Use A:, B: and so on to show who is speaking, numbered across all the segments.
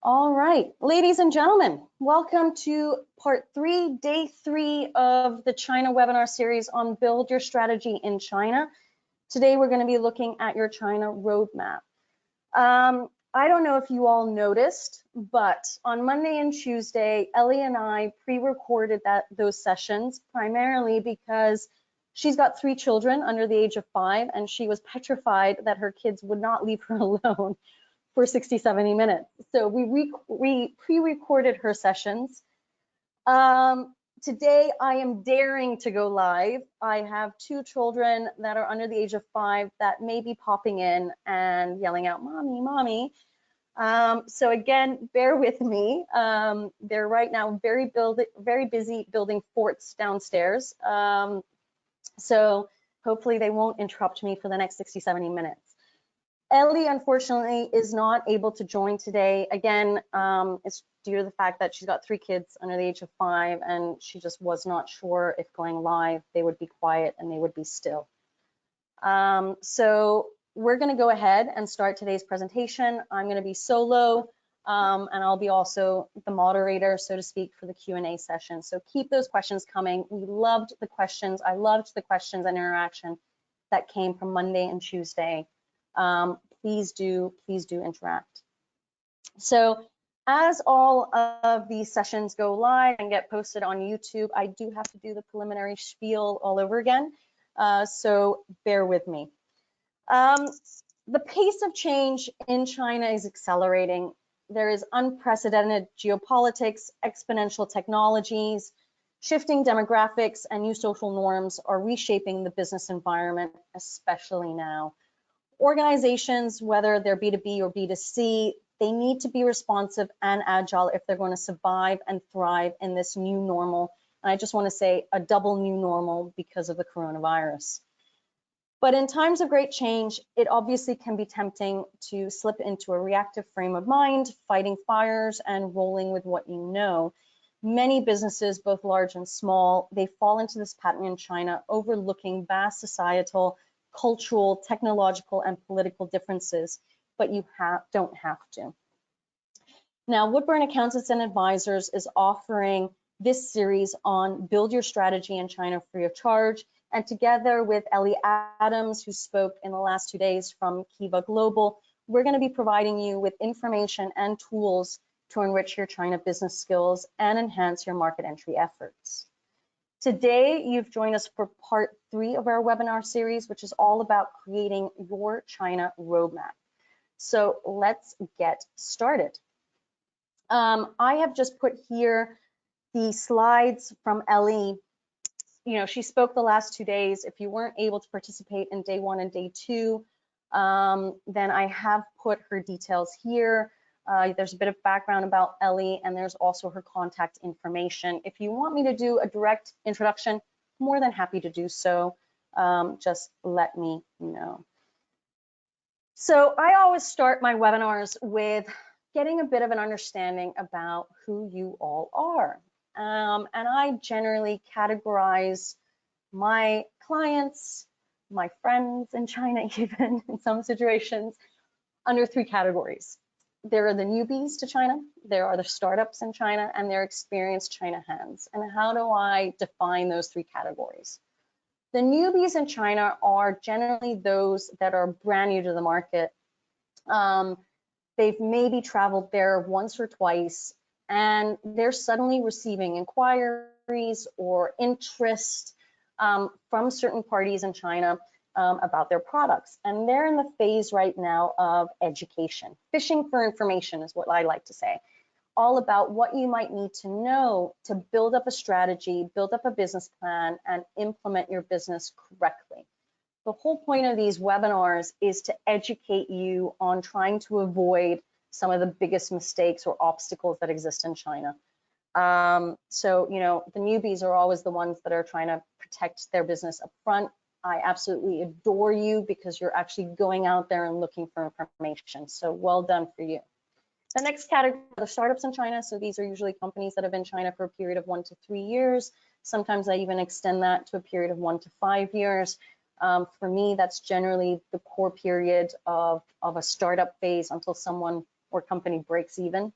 A: All right, ladies and gentlemen, welcome to part 3, day 3 of the China webinar series on Build Your Strategy in China. Today, we're going to be looking at your China roadmap. I don't know if you all noticed, but on Monday and Tuesday, Ellie and I pre-recorded those sessions primarily because she's got 3 children under the age of 5, and she was petrified that her kids would not leave her alone for 60, 70 minutes. So we pre-recorded her sessions. Today, I am daring to go live. I have 2 children that are under the age of 5 that may be popping in and yelling out, "Mommy, Mommy." So again, bear with me. They're right now very busy building forts downstairs. So hopefully they won't interrupt me for the next 60, 70 minutes. Ellie, unfortunately, is not able to join today. Again, it's due to the fact that she's got 3 kids under the age of 5, and she just was not sure if going live, they would be quiet and they would be still. So we're going to go ahead and start today's presentation. I'm going to be solo, and I'll be also the moderator, so to speak, for the Q&A session. So keep those questions coming. We loved the questions. I loved the questions and interaction that came from Monday and Tuesday. Please do interact. So as all of these sessions go live and get posted on YouTube, I do have to do the preliminary spiel all over again. So bear with me. The pace of change in China is accelerating. There is unprecedented geopolitics, exponential technologies, shifting demographics, and new social norms are reshaping the business environment, especially now. Organizations, whether they're B2B or B2C, they need to be responsive and agile if they're going to survive and thrive in this new normal. And I just want to say a double new normal because of the coronavirus. But in times of great change, it obviously can be tempting to slip into a reactive frame of mind, fighting fires and rolling with what you know. Many businesses, both large and small, they fall into this pattern in China, overlooking vast societal, cultural, technological, and political differences, but you don't have to. Now, Woodburn Accountants and Advisors is offering this series on Build Your Strategy in China free of charge, and together with Ellie Adams, who spoke in the last 2 days from Kiva Global, we're going to be providing you with information and tools to enrich your China business skills and enhance your market entry efforts. Today, you've joined us for part 3 of our webinar series, which is all about creating your China roadmap. So let's get started. I have just put here the slides from Ellie. You know, she spoke the last 2 days. If you weren't able to participate in day 1 and day 2, then I have put her details here. There's a bit of background about Ellie, and there's also her contact information. If you want me to do a direct introduction, more than happy to do so. Just let me know. So I always start my webinars with getting a bit of an understanding about who you all are. And I generally categorize my clients, my friends in China, even in some situations, under 3 categories. There are the newbies to China, there are the startups in China, and there are experienced China hands. And how do I define those 3 categories? The newbies in China are generally those that are brand new to the market. They've maybe traveled there once or twice, and they're suddenly receiving inquiries or interest from certain parties in China about their products. And they're in the phase right now of education. Fishing for information is what I like to say. All about what you might need to know to build up a strategy, build up a business plan, and implement your business correctly. The whole point of these webinars is to educate you on trying to avoid some of the biggest mistakes or obstacles that exist in China. So, you know, the newbies are always the ones that are trying to protect their business up front. I absolutely adore you because you're actually going out there and looking for information. So well done for you. The next category are startups in China. So these are usually companies that have been in China for a period of 1 to 3 years. Sometimes I even extend that to a period of 1 to 5 years. For me, that's generally the core period of a startup phase until someone or company breaks even.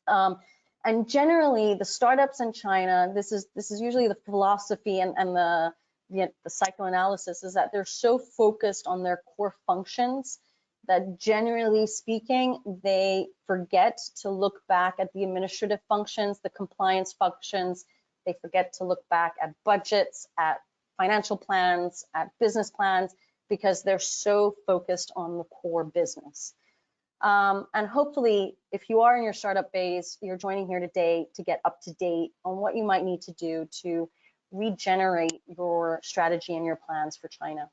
A: And generally, the startups in China, this is usually the philosophy and the psychoanalysis, is that they're so focused on their core functions that generally speaking, they forget to look back at the administrative functions, the compliance functions. They forget to look back at budgets, at financial plans, at business plans, because they're so focused on the core business. And hopefully, if you are in your startup phase, you're joining here today to get up to date on what you might need to do to regenerate your strategy and your plans for China.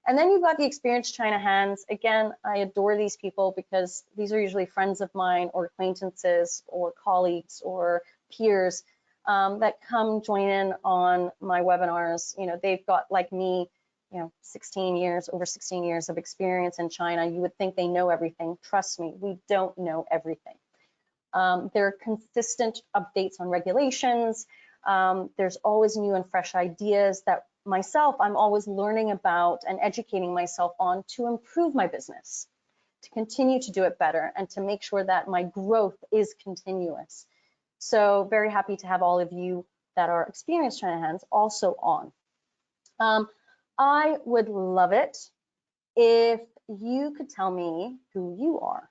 A: And then you've got the experienced China hands. Again, I adore these people because these are usually friends of mine or acquaintances or colleagues or peers that come join in on my webinars. You know, they've got, like me, you know, over 16 years of experience in China. You would think they know everything. Trust me, we don't know everything. There are consistent updates on regulations. There's always new and fresh ideas that I'm always learning about and educating myself on to improve my business, to continue to do it better, and to make sure that my growth is continuous. So very happy to have all of you that are experienced China hands also on. I would love it if you could tell me who you are.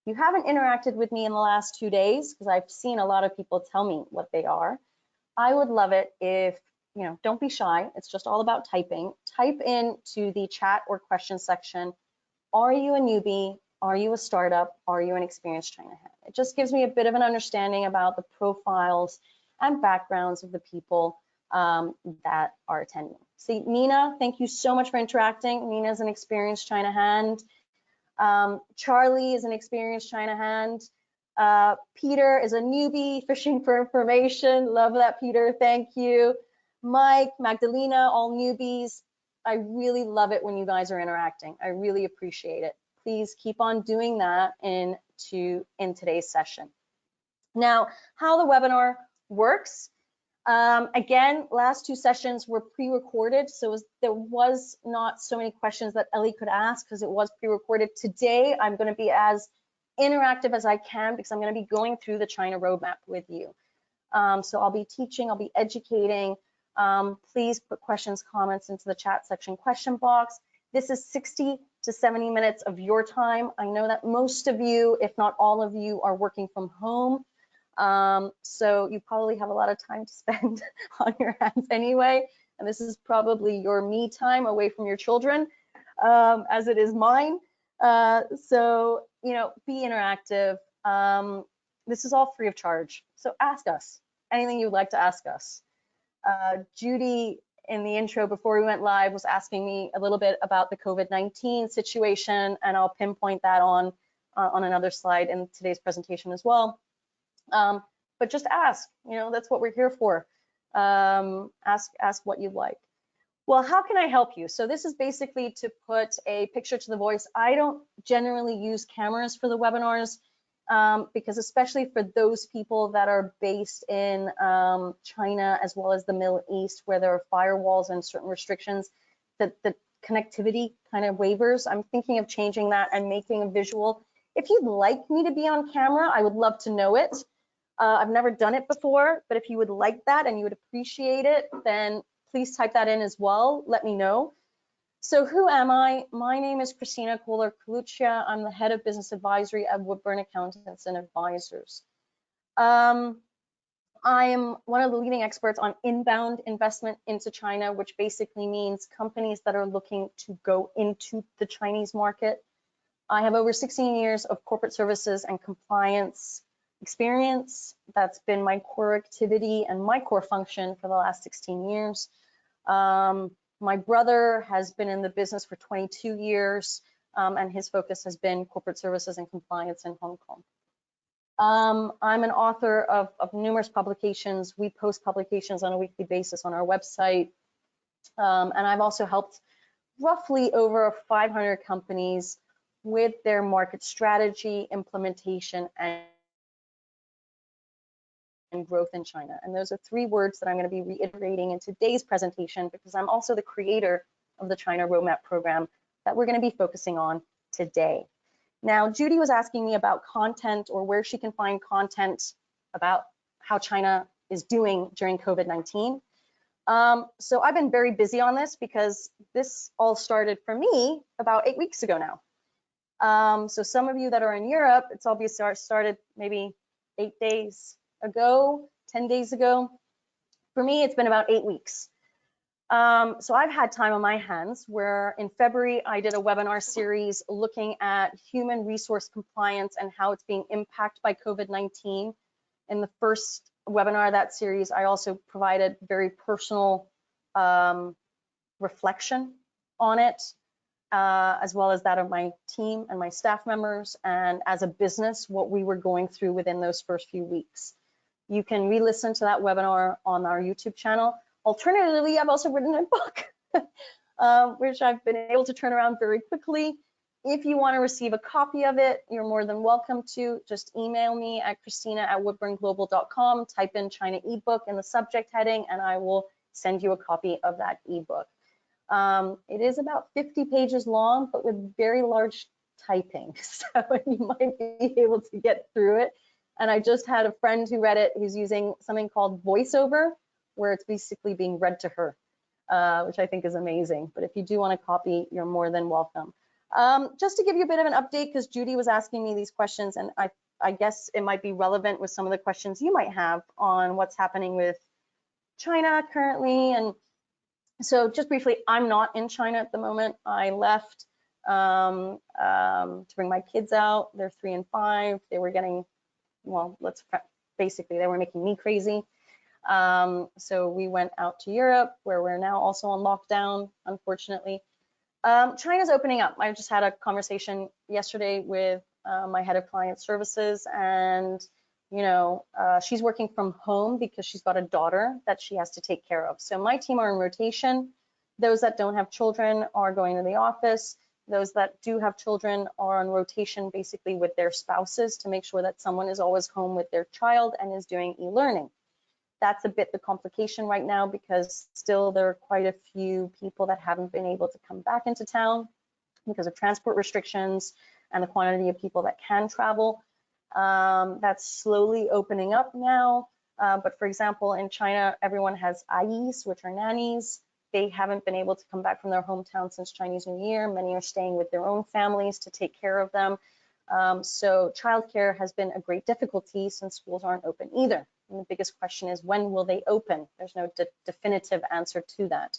A: You haven't interacted with me in the last 2 days because I've seen a lot of people tell me what they are. I would love it if, you know, don't be shy. It's just all about typing. Type into the chat or question section, are you a newbie? Are you a startup? Are you an experienced China hand? It just gives me a bit of an understanding about the profiles and backgrounds of the people that are attending. See, Nina, thank you so much for interacting. Nina is an experienced China hand. Charlie is an experienced China hand. Peter is a newbie fishing for information. Love that, Peter. Thank you. Mike, Magdalena, all newbies. I really love it when you guys are interacting. I really appreciate it. Please keep on doing that in today's session. Now, how the webinar works. Again, last 2 sessions were pre-recorded, so there was not so many questions that Ellie could ask because it was pre-recorded. Today, I'm going to be as interactive as I can because I'm going to be going through the China roadmap with you. So I'll be teaching, I'll be educating. Please put questions, comments into the chat section question box. This is 60 to 70 minutes of your time. I know that most of you, if not all of you, are working from home. So you probably have a lot of time to spend on your hands anyway. And this is probably your me time away from your children, as it is mine. So, you know, be interactive. This is all free of charge. So ask us anything you'd like to ask us. Judy, in the intro before we went live, was asking me a little bit about the COVID-19 situation, and I'll pinpoint that on another slide in today's presentation as well. But just ask, you know, that's what we're here for. Ask what you'd like. Well, how can I help you? So this is basically to put a picture to the voice. I don't generally use cameras for the webinars because especially for those people that are based in China as well as the Middle East, where there are firewalls and certain restrictions, that the connectivity kind of wavers. I'm thinking of changing that and making a visual. If you'd like me to be on camera, I would love to know it. I've never done it before, but if you would like that and you would appreciate it, then please type that in as well. Let me know. So who am I? My name is Christina Kohler-Kalucha. I'm the head of business advisory at Woodburn Accountants and Advisors. I am one of the leading experts on inbound investment into China, which basically means companies that are looking to go into the Chinese market. I have over 16 years of corporate services and compliance experience. That's been my core activity and my core function for the last 16 years. My brother has been in the business for 22 years, and his focus has been corporate services and compliance in Hong Kong. I'm an author of numerous publications. We post publications on a weekly basis on our website. And I've also helped roughly over 500 companies with their market strategy, implementation, and growth in China. And those are 3 words that I'm going to be reiterating in today's presentation because I'm also the creator of the China Roadmap program that we're going to be focusing on today. Now, Judy was asking me about content or where she can find content about how China is doing during COVID-19. So I've been very busy on this because this all started for me about 8 weeks ago now. So some of you that are in Europe, it's obviously started maybe 8 days ago, 10 days ago. For me, it's been about 8 weeks. So I've had time on my hands where in February, I did a webinar series looking at human resource compliance and how it's being impacted by COVID-19. In the first webinar of that series, I also provided very personal reflection on it, as well as that of my team and my staff members, and as a business, what we were going through within those first few weeks. You can re-listen to that webinar on our YouTube channel. Alternatively, I've also written a book, which I've been able to turn around very quickly. If you want to receive a copy of it, you're more than welcome to. Just email me at christina@woodburnglobal.com, type in China ebook in the subject heading, and I will send you a copy of that ebook. It is about 50 pages long, but with very large typing, so you might be able to get through it. And I just had a friend who read it who's using something called VoiceOver, where it's basically being read to her, which I think is amazing. But if you do want a copy, you're more than welcome. Just to give you a bit of an update, because Judy was asking me these questions, and I guess it might be relevant with some of the questions you might have on what's happening with China currently. And so just briefly, I'm not in China at the moment. I left to bring my kids out. They're 3 and 5. They were getting, well, basically, they were making me crazy. So we went out to Europe, where we're now also on lockdown, unfortunately. China's opening up. I just had a conversation yesterday with my head of client services, and she's working from home because she's got a daughter that she has to take care of. So my team are in rotation. Those that don't have children are going to the office. Those that do have children are on rotation, basically with their spouses, to make sure that someone is always home with their child and is doing e-learning. That's a bit the complication right now, because still there are quite a few people that haven't been able to come back into town because of transport restrictions and the quantity of people that can travel. That's slowly opening up now. But for example, in China, everyone has AIs, which are nannies. They haven't been able to come back from their hometown since Chinese New Year. Many are staying with their own families to take care of them. So childcare has been a great difficulty since schools aren't open either. And the biggest question is, when will they open? There's no definitive answer to that.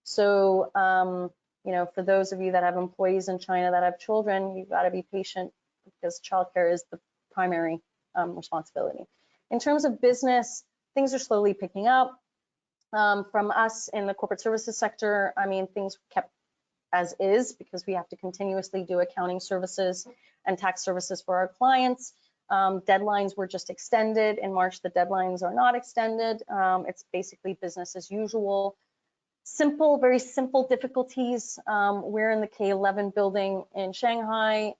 A: So, for those of you that have employees in China that have children, you've got to be patient, because childcare is the primary responsibility. In terms of business, things are slowly picking up. From us in the corporate services sector, I mean, things kept as is, because we have to continuously do accounting services and tax services for our clients. Deadlines were just extended. In March, the deadlines are not extended. It's basically business as usual. Very simple difficulties. We're in the K11 building in Shanghai.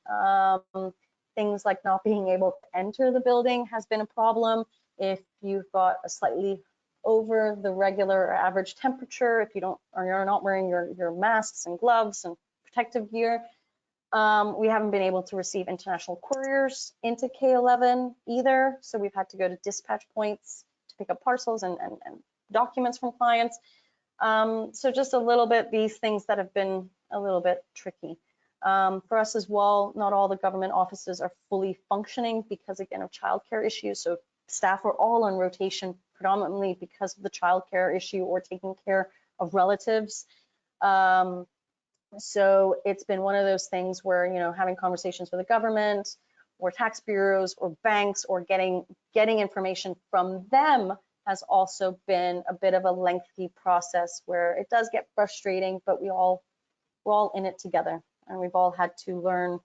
A: Things like not being able to enter the building has been a problem. If you've got a slightly over the regular or average temperature, if you're not wearing your masks and gloves and protective gear, we haven't been able to receive international couriers into K11 either. So we've had to go to dispatch points to pick up parcels and documents from clients. So just a little bit, these things that have been a little bit tricky. For us as well, not all the government offices are fully functioning because, again, of childcare issues. So staff are all on rotation predominantly because of the childcare issue or taking care of relatives. So it's been one of those things where, having conversations with the government or tax bureaus or banks or getting information from them has also been a bit of a lengthy process, where it does get frustrating, but we're all in it together, and we've all had to learn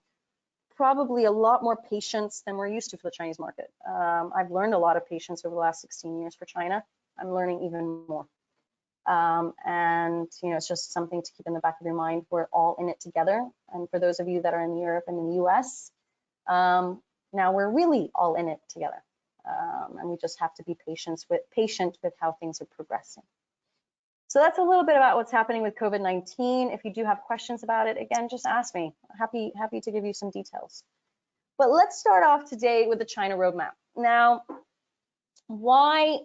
A: probably a lot more patience than we're used to for the Chinese market. I've learned a lot of patience over the last 16 years for China. I'm learning even more. And it's just something to keep in the back of your mind. We're all in it together. And for those of you that are in Europe and in the US, now we're really all in it together. And we just have to be patient with how things are progressing. So that's a little bit about what's happening with COVID-19. If you do have questions about it, again, just ask me. Happy to give you some details. But let's start off today with the China roadmap. Now, why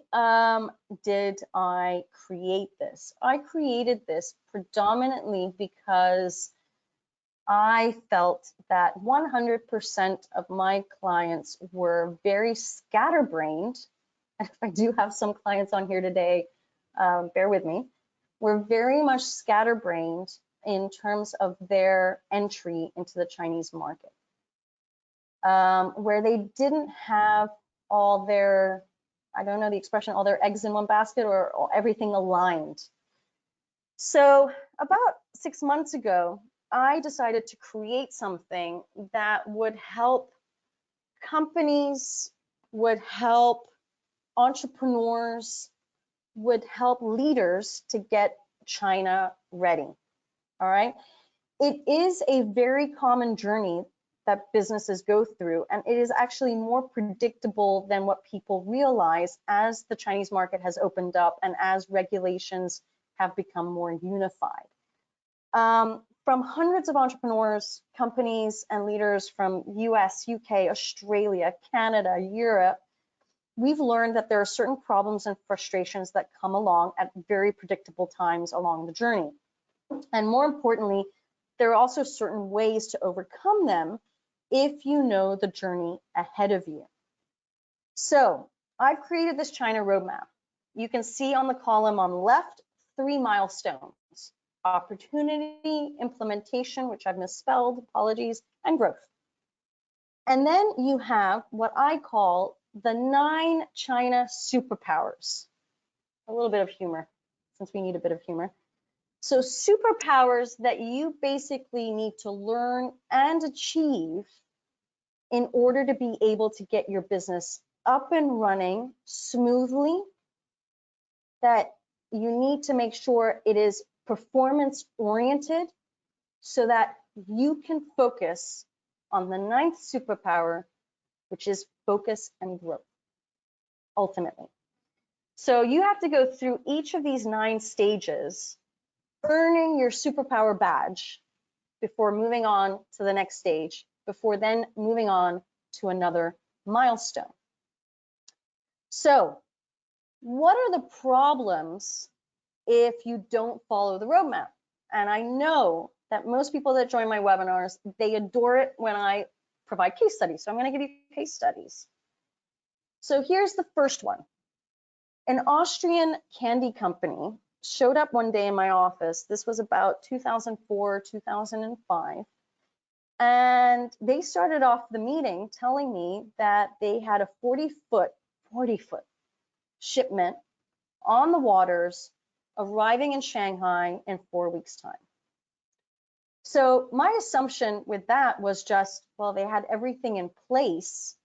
A: did I create this? I created this predominantly because I felt that 100% of my clients were very scatterbrained. And if I do have some clients on here today, bear with me. We're very much scatterbrained in terms of their entry into the Chinese market, where they didn't have all their, I don't know the expression, all their eggs in one basket or everything aligned. So about 6 months ago, I decided to create something that would help companies, would help entrepreneurs, would help leaders to get China ready. All right. It is a very common journey that businesses go through, and it is actually more predictable than what people realize as the Chinese market has opened up and as regulations have become more unified. From hundreds of entrepreneurs, companies, and leaders from US, UK, Australia, Canada, Europe, we've learned that there are certain problems and frustrations that come along at very predictable times along the journey. And more importantly, there are also certain ways to overcome them if you know the journey ahead of you. So I've created this China roadmap. You can see on the column on the left, 3 milestones: opportunity, implementation, which I've misspelled, apologies, and growth. And then you have what I call the 9 China superpowers. A little bit of humor, since we need a bit of humor. So superpowers that you basically need to learn and achieve in order to be able to get your business up and running smoothly, that you need to make sure it is performance oriented so that you can focus on the 9th superpower, which is focus and growth, ultimately. So you have to go through each of these 9 stages, earning your superpower badge before moving on to the next stage, before then moving on to another milestone. So what are the problems if you don't follow the roadmap? And I know that most people that join my webinars, they adore it when I provide case studies. So I'm going to give you case studies. So here's the first one. An Austrian candy company showed up one day in my office. This was about 2004, 2005. And they started off the meeting telling me that they had a 40-foot shipment on the waters arriving in Shanghai in 4 weeks' time. So my assumption with that was just, well, they had everything in place.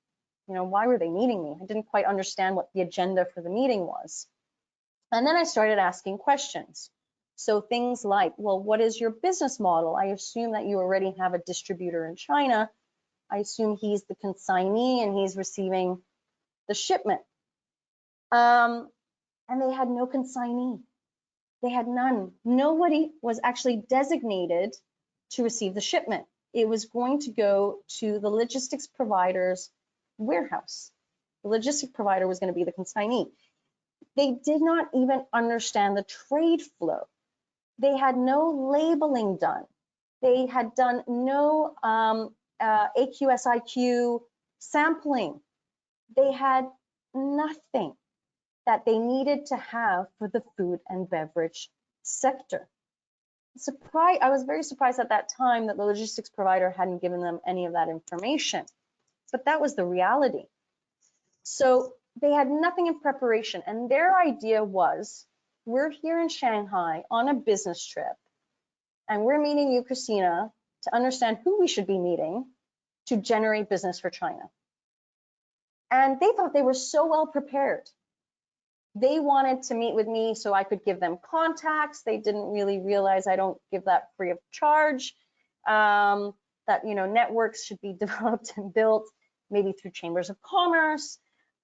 A: You know, why were they meeting me? I didn't quite understand what the agenda for the meeting was. And then I started asking questions. So things like, well, what is your business model? I assume that you already have a distributor in China. I assume he's the consignee and he's receiving the shipment. And they had no consignee. They had none. Nobody was actually designated to receive the shipment. It was going to go to the logistics provider's warehouse. The logistic provider was going to be the consignee. They did not even understand the trade flow. They had no labeling done. They had done no AQSIQ sampling. They had nothing that they needed to have for the food and beverage sector. I was very surprised at that time that the logistics provider hadn't given them any of that information, but that was the reality. So they had nothing in preparation, and their idea was, we're here in Shanghai on a business trip, and we're meeting you, Christina, to understand who we should be meeting to generate business for China. And they thought they were so well prepared. They wanted to meet with me so I could give them contacts. They didn't really realize I don't give that free of charge, that, you know, networks should be developed and built maybe through chambers of commerce.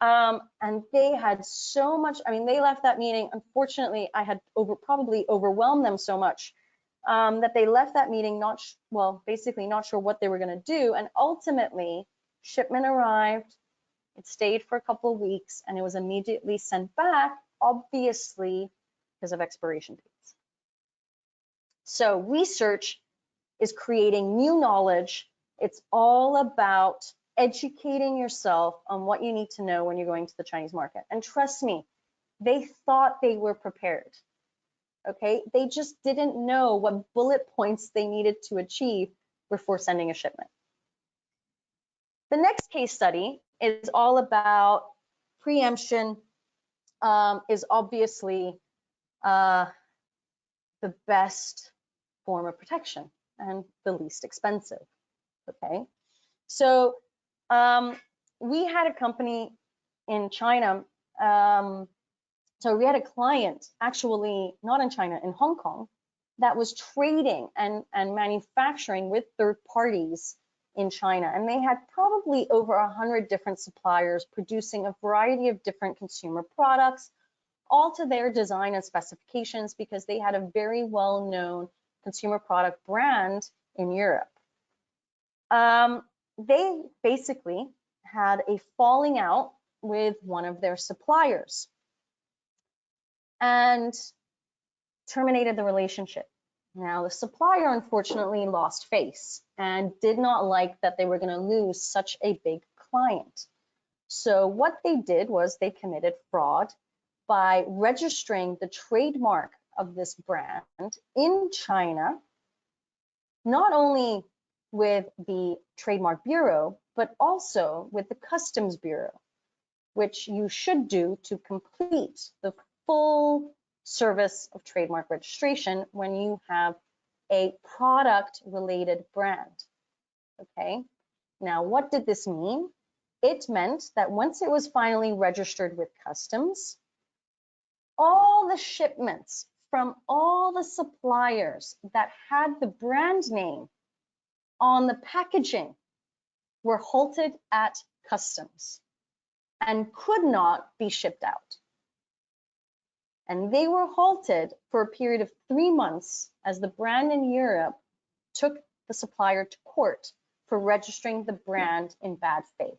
A: And they had so much, I mean, they left that meeting. Unfortunately, I had probably overwhelmed them so much that they left that meeting basically not sure what they were going to do. And ultimately, shipment arrived. It stayed for a couple of weeks and it was immediately sent back, obviously because of expiration dates. So research is creating new knowledge. It's all about educating yourself on what you need to know when you're going to the Chinese market. And trust me, they thought they were prepared. Okay, they just didn't know what bullet points they needed to achieve before sending a shipment. The next case study is all about preemption. Is obviously the best form of protection and the least expensive. Okay, so we had a company in China. So we had a client, actually not in China, in Hong Kong, that was trading and manufacturing with third parties in China. And they had probably over 100 different suppliers producing a variety of different consumer products, all to their design and specifications, because they had a very well-known consumer product brand in Europe. They basically had a falling out with one of their suppliers and terminated the relationship. Now, the supplier unfortunately lost face and did not like that they were going to lose such a big client. So what they did was they committed fraud by registering the trademark of this brand in China, not only with the Trademark Bureau, but also with the Customs Bureau, which you should do to complete the full service of trademark registration when you have a product-related brand. Okay, now what did this mean? It meant that once it was finally registered with Customs, all the shipments from all the suppliers that had the brand name on the packaging were halted at Customs and could not be shipped out. And they were halted for a period of 3 months as the brand in Europe took the supplier to court for registering the brand in bad faith.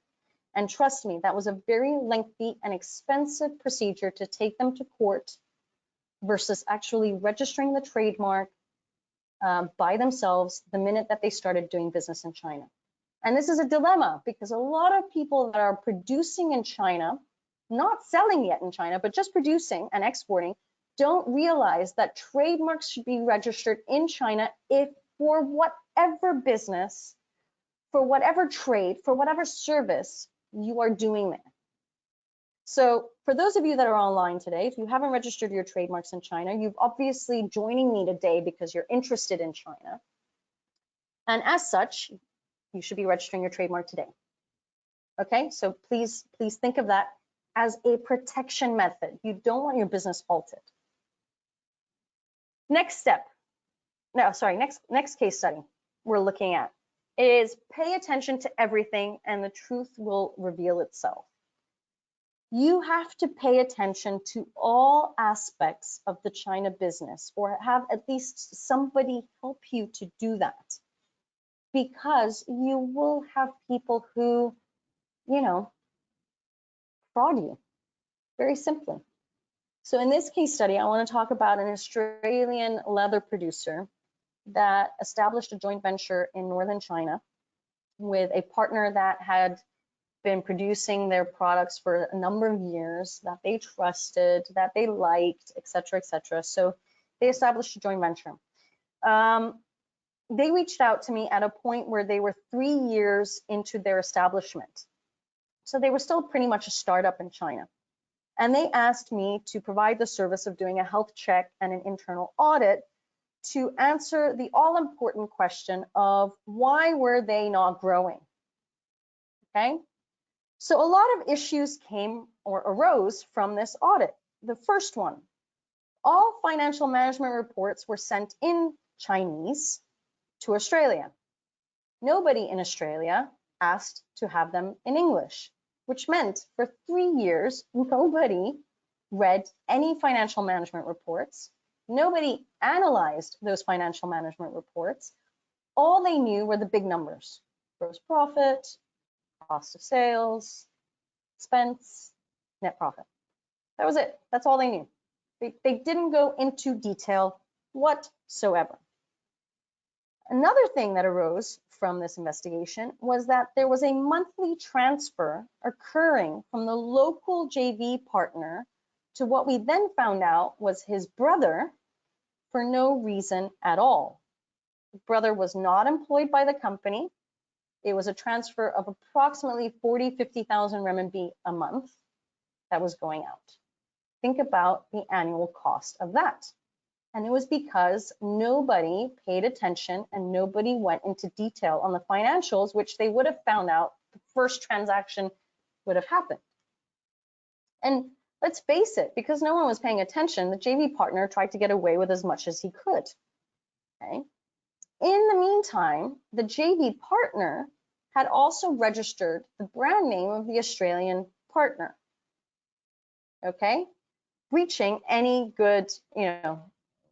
A: And trust me, that was a very lengthy and expensive procedure to take them to court versus actually registering the trademark by themselves the minute that they started doing business in China. And this is a dilemma because a lot of people that are producing in China, not selling yet in China, but just producing and exporting, don't realize that trademarks should be registered in China if for whatever business, for whatever trade, for whatever service you are doing there. So for those of you that are online today, if you haven't registered your trademarks in China, you've obviously joining me today because you're interested in China. And as such, you should be registering your trademark today. Okay, so please think of that as a protection method. You don't want your business halted. Next case study we're looking at is pay attention to everything and the truth will reveal itself. You have to pay attention to all aspects of the China business, or have at least somebody help you to do that, because you will have people who, fraud you, very simply. So in this case study, I want to talk about an Australian leather producer that established a joint venture in northern China with a partner that had been producing their products for a number of years, that they trusted, that they liked, et cetera, et cetera. So they established a joint venture. They reached out to me at a point where they were 3 years into their establishment. So they were still pretty much a startup in China. And they asked me to provide the service of doing a health check and an internal audit to answer the all-important question of why were they not growing? Okay, so a lot of issues came or arose from this audit. The first one, all financial management reports were sent in Chinese to Australia. Nobody in Australia asked to have them in English. which meant for 3 years, nobody read any financial management reports. Nobody analyzed those financial management reports. All they knew were the big numbers: gross profit, cost of sales, expense, net profit. That was it. That's all they knew. They didn't go into detail whatsoever. Another thing that arose from this investigation was that there was a monthly transfer occurring from the local JV partner to what we then found out was his brother for no reason at all. The brother was not employed by the company. It was a transfer of approximately 50,000 renminbi a month that was going out. Think about the annual cost of that. And it was because nobody paid attention and nobody went into detail on the financials, which they would have found out the first transaction would have happened. And let's face it, because no one was paying attention, the JV partner tried to get away with as much as he could. Okay. In the meantime, the JV partner had also registered the brand name of the Australian partner. Okay, breaching any good, it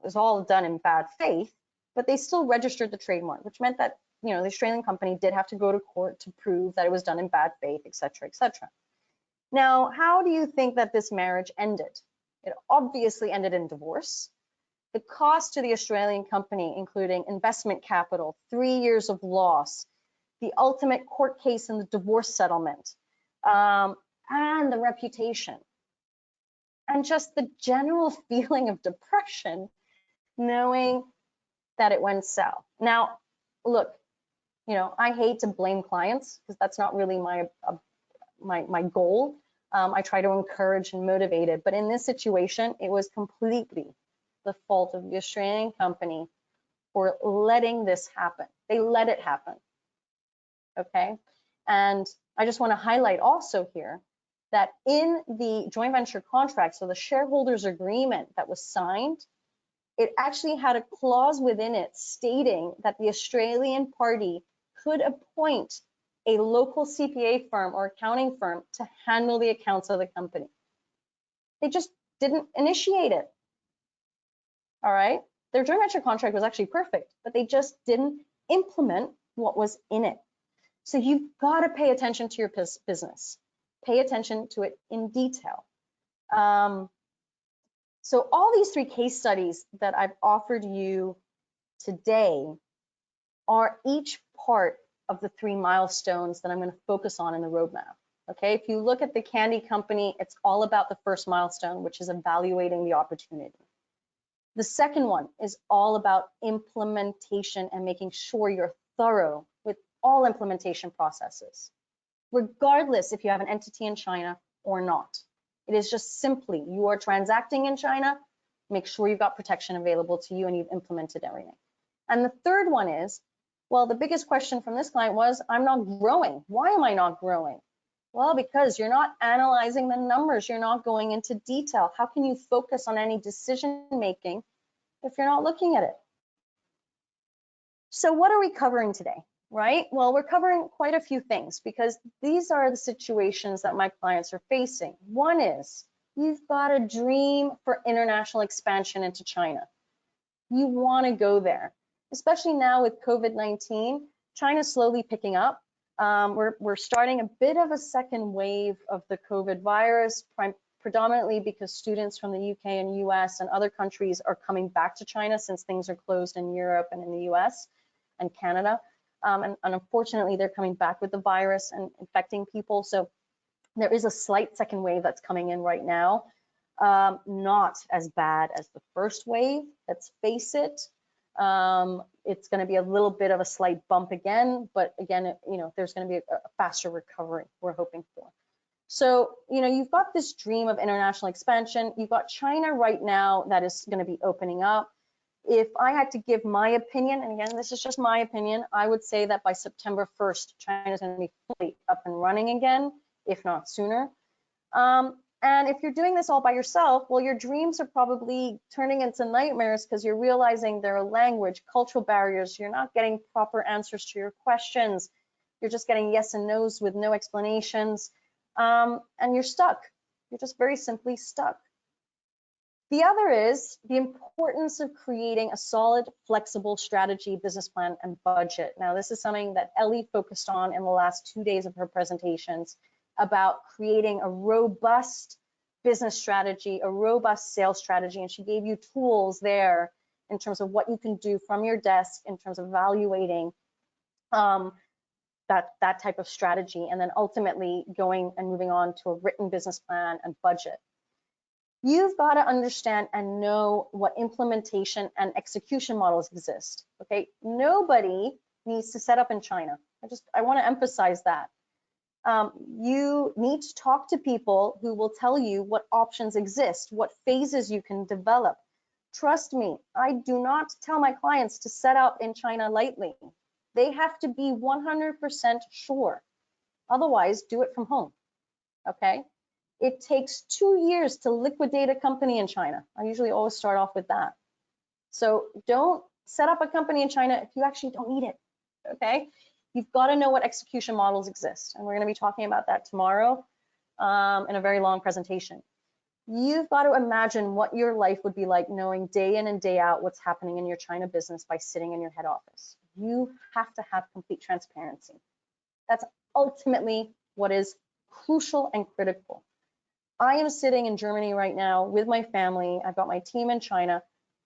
A: was all done in bad faith, but they still registered the trademark, which meant that, the Australian company did have to go to court to prove that it was done in bad faith, et cetera, et cetera. Now, how do you think that this marriage ended? It obviously ended in divorce. The cost to the Australian company, including investment capital, 3 years of loss, the ultimate court case and the divorce settlement, and the reputation, and just the general feeling of depression, knowing that it went south. Now, look, I hate to blame clients because that's not really my goal. I try to encourage and motivate it, but in this situation, it was completely the fault of the Australian company for letting this happen. They let it happen. Okay, and I just want to highlight also here that in the joint venture contract, so the shareholders agreement that was signed, it actually had a clause within it stating that the Australian party could appoint a local CPA firm or accounting firm to handle the accounts of the company. They just didn't initiate it. All right, their joint venture contract was actually perfect, but they just didn't implement what was in it. So you've got to pay attention to your business. Pay attention to it in detail. So all these 3 case studies that I've offered you today are each part of the 3 milestones that I'm going to focus on in the roadmap. Okay, if you look at the candy company, it's all about the first milestone, which is evaluating the opportunity. The second one is all about implementation and making sure you're thorough with all implementation processes, regardless if you have an entity in China or not. It is just simply you are transacting in China, make sure you've got protection available to you and you've implemented everything. And the third one is, well, the biggest question from this client was, I'm not growing. Why am I not growing? Well, because you're not analyzing the numbers, you're not going into detail. How can you focus on any decision making if you're not looking at it? So what are we covering today? Right? Well, we're covering quite a few things because these are the situations that my clients are facing. One is you've got a dream for international expansion into China. You want to go there, especially now with COVID-19. China's slowly picking up. We're starting a bit of a second wave of the COVID virus, predominantly because students from the UK and US and other countries are coming back to China since things are closed in Europe and in the US and Canada. And unfortunately, they're coming back with the virus and infecting people. So there is a slight second wave that's coming in right now. Not as bad as the first wave, let's face it. It's going to be a little bit of a slight bump again, but again, there's going to be a faster recovery we're hoping for. So, you've got this dream of international expansion. You've got China right now that is going to be opening up. If I had to give my opinion, and again, this is just my opinion, I would say that by September 1st, China is going to be fully up and running again, if not sooner. And if you're doing this all by yourself, well, your dreams are probably turning into nightmares because you're realizing there are language, cultural barriers. You're not getting proper answers to your questions. You're just getting yes and no's with no explanations. and you're stuck. You're just very simply stuck. The other is the importance of creating a solid, flexible strategy, business plan, and budget. Now, this is something that Ellie focused on in the last 2 days of her presentations about creating a robust business strategy, a robust sales strategy, and she gave you tools there in terms of what you can do from your desk in terms of evaluating that type of strategy, and then ultimately going and moving on to a written business plan and budget. You've got to understand and know what implementation and execution models exist, okay? Nobody needs to set up in China. I want to emphasize that. You need to talk to people who will tell you what options exist, what phases you can develop. Trust me, I do not tell my clients to set up in China lightly. They have to be 100% sure. Otherwise, do it from home, okay? It takes 2 years to liquidate a company in China. I usually always start off with that. So don't set up a company in China if you actually don't need it, okay? You've got to know what execution models exist. And we're going to be talking about that tomorrow in a very long presentation. You've got to imagine what your life would be like knowing day in and day out what's happening in your China business by sitting in your head office. You have to have complete transparency. That's ultimately what is crucial and critical. I am sitting in Germany right now with my family. I've got my team in China.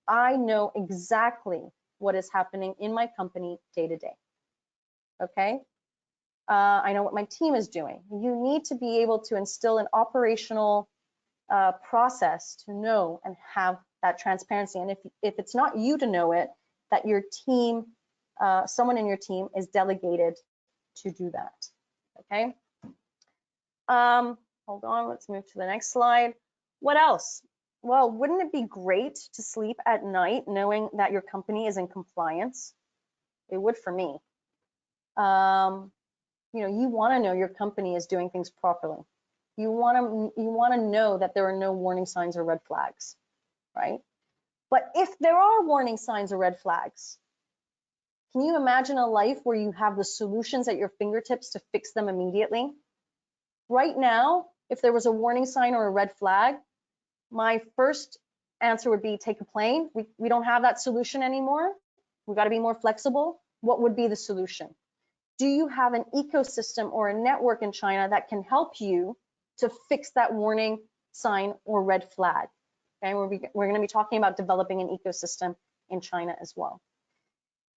A: I know exactly what is happening in my company day to day, okay? I know what my team is doing. You need to be able to instill an operational process to know and have that transparency. And if it's not you to know it, that your team, someone in your team is delegated to do that, okay? Hold on, let's move to the next slide. What else? Well, wouldn't it be great to sleep at night knowing that your company is in compliance? It would for me. You know, you want to know your company is doing things properly. You want to know that there are no warning signs or red flags, right? But if there are warning signs or red flags, can you imagine a life where you have the solutions at your fingertips to fix them immediately? Right now, if there was a warning sign or a red flag, my first answer would be take a plane. We don't have that solution anymore. We've got to be more flexible. What would be the solution? Do you have an ecosystem or a network in China that can help you to fix that warning sign or red flag? Okay, we're going to be talking about developing an ecosystem in China as well.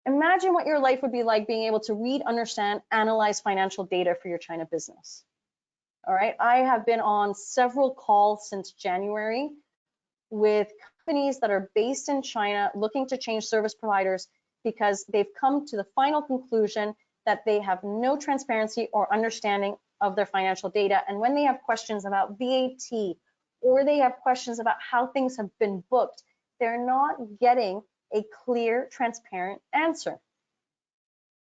A: Imagine what your life would be like being able to read, understand, analyze financial data for your China business. All right, I have been on several calls since January with companies that are based in China looking to change service providers because they've come to the final conclusion that they have no transparency or understanding of their financial data. And when they have questions about VAT or they have questions about how things have been booked, they're not getting a clear, transparent answer,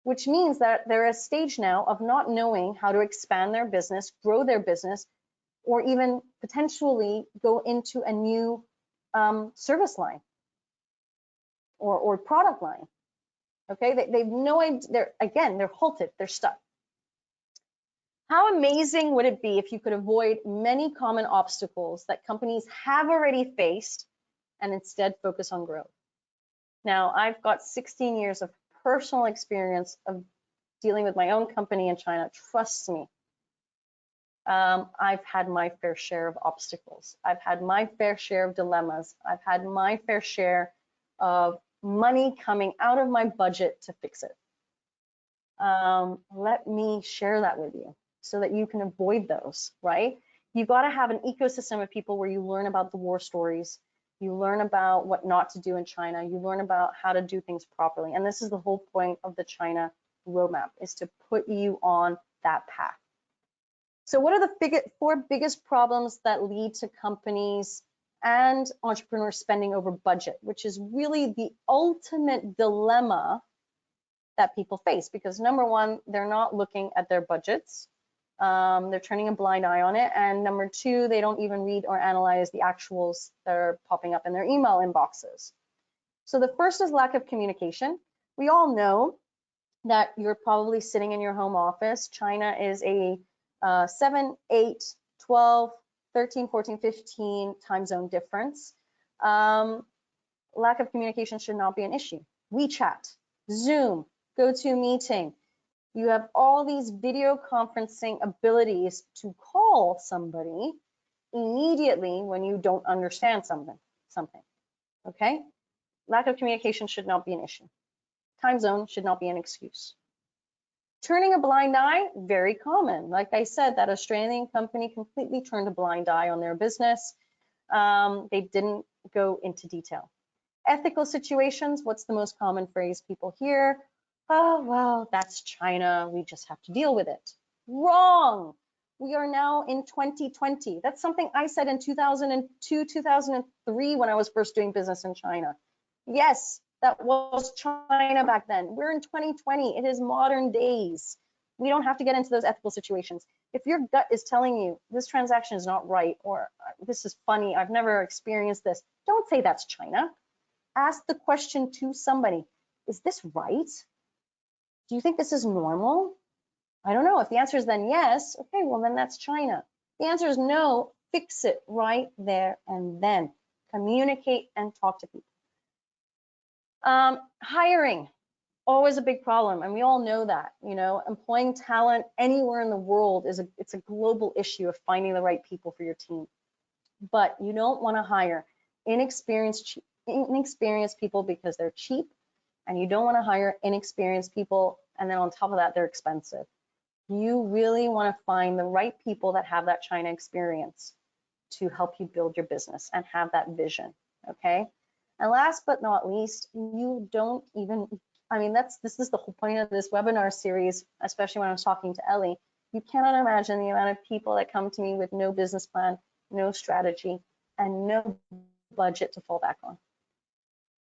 A: which means that they're at a stage now of not knowing how to expand their business, grow their business, or even potentially go into a new service line or product line. Okay, they've no idea. They're halted, they're stuck. How amazing would it be if you could avoid many common obstacles that companies have already faced and instead focus on growth? Now, I've got 16 years of personal experience of dealing with my own company in China. Trust me, I've had my fair share of obstacles. I've had my fair share of dilemmas. I've had my fair share of money coming out of my budget to fix it. Let me share that with you so that you can avoid those, right? You've got to have an ecosystem of people where you learn about the war stories, you learn about what not to do in China, you learn about how to do things properly. And this is the whole point of the China roadmap, is to put you on that path. So what are the four biggest problems that lead to companies and entrepreneurs spending over budget, which is really the ultimate dilemma that people face? Because number one, they're not looking at their budgets. They're turning a blind eye on it. And number two, they don't even read or analyze the actuals that are popping up in their email inboxes. So the first is lack of communication. We all know that you're probably sitting in your home office. China is a 7, 8, 12, 13, 14, 15 time zone difference. Lack of communication should not be an issue. WeChat, Zoom, GoToMeeting. You have all these video conferencing abilities to call somebody immediately when you don't understand something, okay? Lack of communication should not be an issue. Time zone should not be an excuse. Turning a blind eye, very common. Like I said, that Australian company completely turned a blind eye on their business. They didn't go into detail. Ethical situations, what's the most common phrase people hear? Oh, well, that's China. We just have to deal with it. Wrong. We are now in 2020. That's something I said in 2002, 2003 when I was first doing business in China. Yes, that was China back then. We're in 2020. It is modern days. We don't have to get into those ethical situations. If your gut is telling you this transaction is not right, or this is funny, I've never experienced this, don't say that's China. Ask the question to somebody. Is this right? Do you think this is normal? I don't know. If the answer is then yes, okay, well then that's China. The answer is no, fix it right there and then. Communicate and talk to people. Hiring, always a big problem, and we all know that. You know, employing talent anywhere in the world it's a global issue of finding the right people for your team. But you don't want to hire inexperienced people because they're cheap, and you don't want to hire inexperienced people and then on top of that they're expensive. You really want to find the right people that have that China experience to help you build your business and have that vision, okay? And last but not least, you don't even, I mean, this is the whole point of this webinar series, especially when I was talking to Ellie. You cannot imagine the amount of people that come to me with no business plan, no strategy, and no budget to fall back on,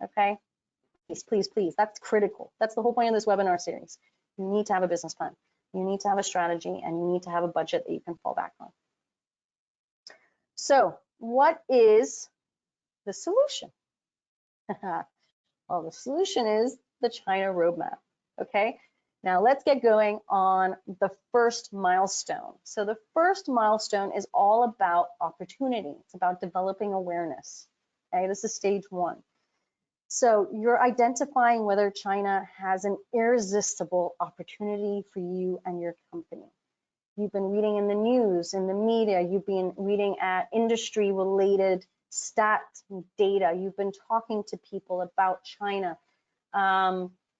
A: okay? Please, please, please, that's critical. That's the whole point of this webinar series. You need to have a business plan. You need to have a strategy, and you need to have a budget that you can fall back on. So what is the solution? Well, the solution is the China roadmap, okay? Now let's get going on the first milestone. So the first milestone is all about opportunity. It's about developing awareness, okay? This is stage 1. So you're identifying whether China has an irresistible opportunity for you and your company. You've been reading in the news, in the media, you've been reading at industry-related stats and data, you've been talking to people about China,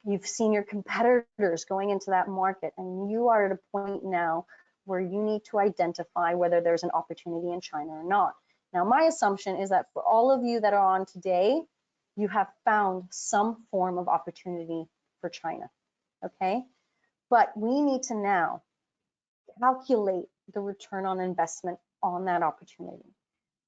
A: you've seen your competitors going into that market, and you are at a point now where you need to identify whether there's an opportunity in China or not. Now, my assumption is that for all of you that are on today, you have found some form of opportunity for China, okay? But we need to now calculate the return on investment on that opportunity.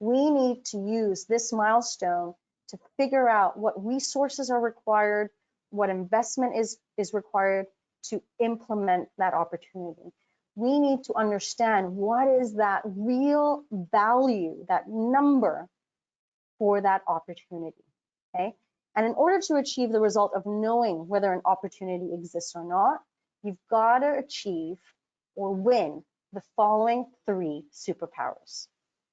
A: We need to use this milestone to figure out what resources are required, what investment is required to implement that opportunity. We need to understand what is that real value, that number for that opportunity, okay? And in order to achieve the result of knowing whether an opportunity exists or not, you've got to achieve or win the following 3 superpowers: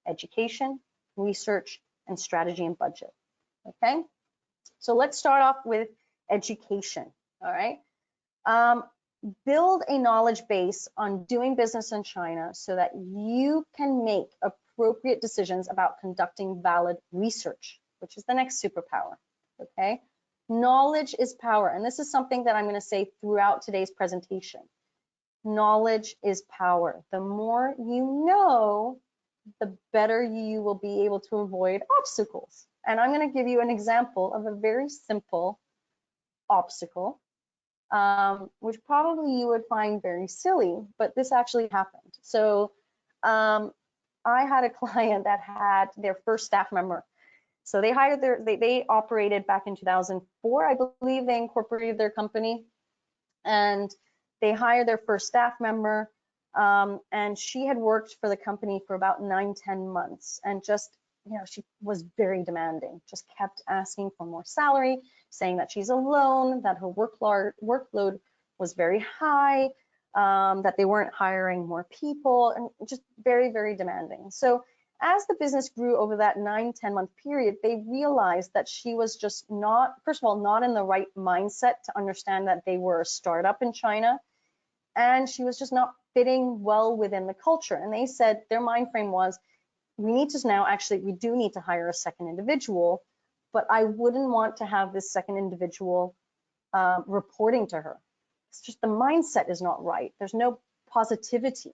A: education, research, and strategy and budget, okay? So let's start off with education, all right? Build a knowledge base on doing business in China so that you can make appropriate decisions about conducting valid research, which is the next superpower, okay? Knowledge is power, and this is something that I'm going to say throughout today's presentation. Knowledge is power. The more you know, the better you will be able to avoid obstacles. And I'm going to give you an example of a very simple obstacle, which probably you would find very silly, but this actually happened. So I had a client that had their first staff member. So they hired they operated back in 2004, I believe they incorporated their company, and they hired their first staff member, and she had worked for the company for about 9-10 months, and just, you know, she was very demanding, just kept asking for more salary, saying that she's alone, that her workload was very high, that they weren't hiring more people, and just very, very demanding. So as the business grew over that 9-10 month period, they realized that she was just not, first of all, not in the right mindset to understand that they were a startup in China, and she was just not fitting well within the culture. And they said their mind frame was, we need to now, actually, we do need to hire a second individual, but I wouldn't want to have this second individual reporting to her. It's just the mindset is not right. There's no positivity.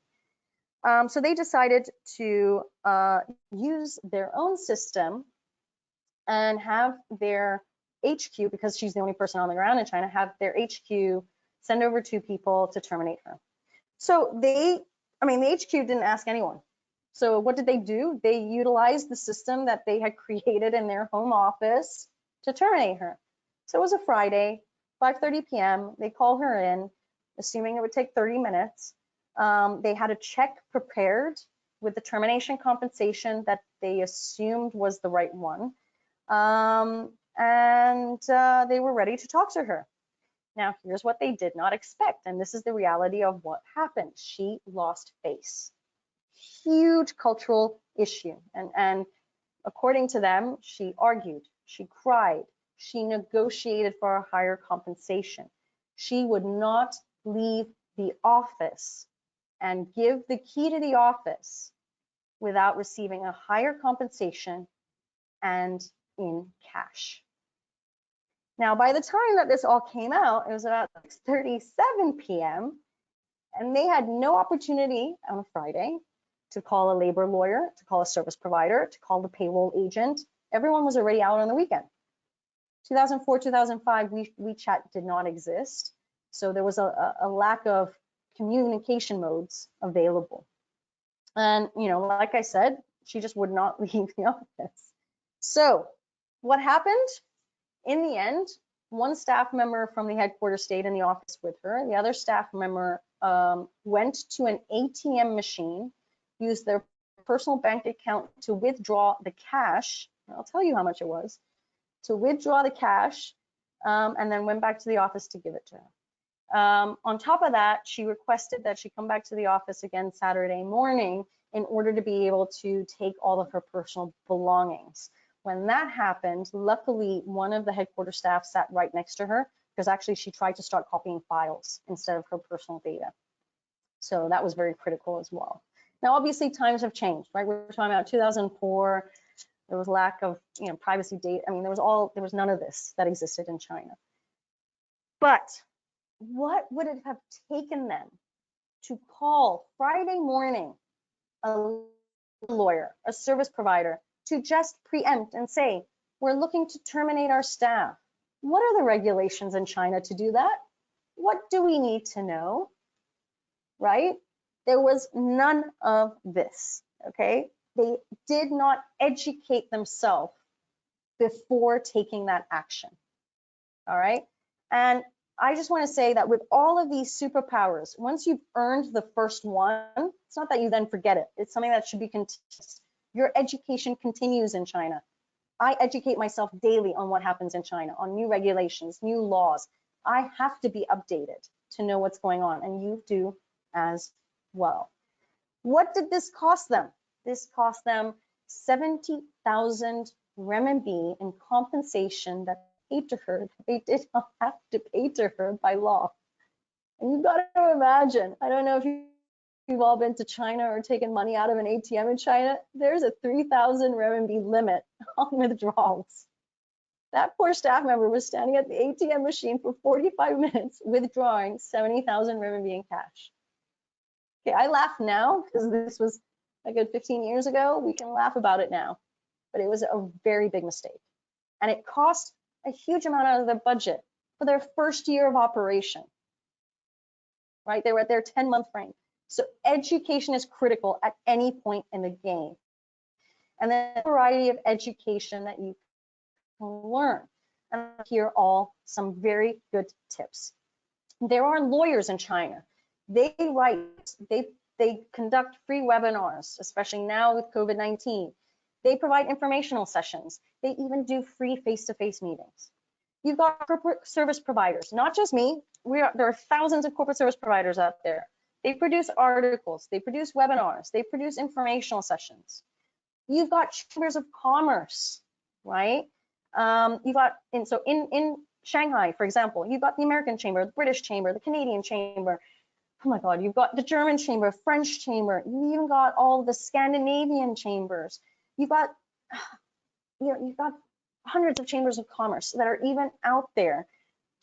A: So they decided to use their own system and have their HQ, because she's the only person on the ground in China, have their HQ send over 2 people to terminate her. So the HQ didn't ask anyone. So what did they do? They utilized the system that they had created in their home office to terminate her. So it was a Friday, 5:30 p.m. They call her in, assuming it would take 30 minutes. They had a check prepared with the termination compensation that they assumed was the right one. They were ready to talk to her. Now, here's what they did not expect, and this is the reality of what happened. She lost face. Huge cultural issue. And according to them, she argued, she cried, she negotiated for a higher compensation. She would not leave the office and give the key to the office without receiving a higher compensation and in cash. Now, by the time that this all came out, it was about 6:37 p.m. and they had no opportunity on a Friday to call a labor lawyer, to call a service provider, to call the payroll agent. Everyone was already out on the weekend. 2004, 2005, WeChat did not exist. So there was a lack of communication modes available. And, like I said, she just would not leave the office. So what happened? In the end, one staff member from the headquarters stayed in the office with her. The other staff member went to an ATM machine, used their personal bank account to withdraw the cash. I'll tell you how much it was, to withdraw the cash, and then went back to the office to give it to her. On top of that, she requested that she come back to the office again Saturday morning in order to be able to take all of her personal belongings. When that happened, luckily, one of the headquarters staff sat right next to her, because actually she tried to start copying files instead of her personal data. So that was very critical as well. Now, obviously, times have changed, right? We're talking about 2004. There was lack of, privacy data. I mean, there was none of this that existed in China. But what would it have taken them to call Friday morning a lawyer, a service provider, to just preempt and say, we're looking to terminate our staff? What are the regulations in China to do that? What do we need to know, right? There was none of this, okay? They did not educate themselves before taking that action, all right? And I just want to say that with all of these superpowers, once you've earned the first one, it's not that you then forget it. It's something that should be continuous. Your education continues in China. I educate myself daily on what happens in China, on new regulations, new laws. I have to be updated to know what's going on, and you do as well. What did this cost them? This cost them 70,000 renminbi in compensation that paid to her. They did not have to pay to her by law. And you've got to imagine, I don't know if you've all been to China or taken money out of an ATM in China, there's a 3,000 renminbi limit on withdrawals. That poor staff member was standing at the ATM machine for 45 minutes withdrawing 70,000 renminbi in cash. Okay, I laugh now because this was a good 15 years ago. We can laugh about it now, but it was a very big mistake. And it cost a huge amount out of their budget for their first year of operation, right? They were at their 10-month frame. So education is critical at any point in the game. And then a variety of education that you can learn. And here are all some very good tips. There are lawyers in China. They write, they conduct free webinars, especially now with COVID-19. They provide informational sessions. They even do free face-to-face meetings. You've got corporate service providers, not just me. There are thousands of corporate service providers out there. They produce articles, they produce webinars, they produce informational sessions. You've got chambers of commerce, right? You've got, in Shanghai, for example, you've got the American Chamber, the British Chamber, the Canadian Chamber. Oh my God, you've got the German Chamber, French Chamber. You even got all the Scandinavian chambers. You've got hundreds of chambers of commerce that are even out there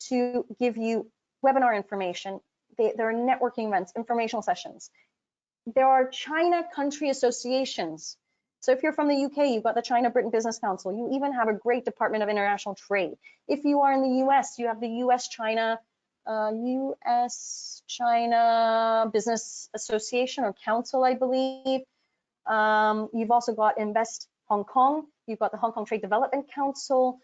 A: to give you webinar information. There are networking events, informational sessions. There are China country associations. So if you're from the UK, you've got the China-Britain Business Council. You even have a great Department of International Trade. If you are in the US, you have the US-China Business Association or Council, I believe. You've also got Invest Hong Kong. You've got the Hong Kong Trade Development Council.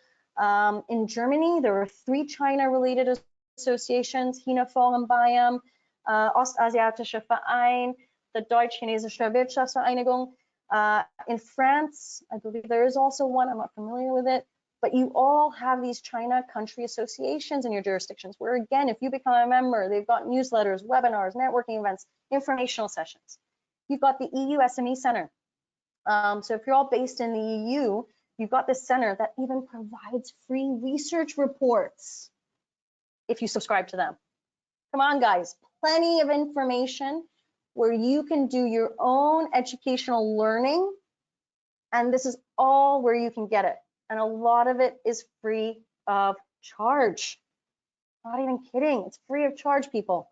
A: In Germany, there are 3 China-related associations, China Forum Bayern, Ostasiatischer Verein, the Deutsch-Chinesische Wirtschaftsvereinigung. In France, I believe there is also one, I'm not familiar with it, but you all have these China country associations in your jurisdictions where, again, if you become a member, they've got newsletters, webinars, networking events, informational sessions. You've got the EU SME Center. So if you're all based in the EU, you've got this center that even provides free research reports if you subscribe to them. Come on, guys, plenty of information where you can do your own educational learning, and this is all where you can get it. And a lot of it is free of charge. Not even kidding, it's free of charge, people.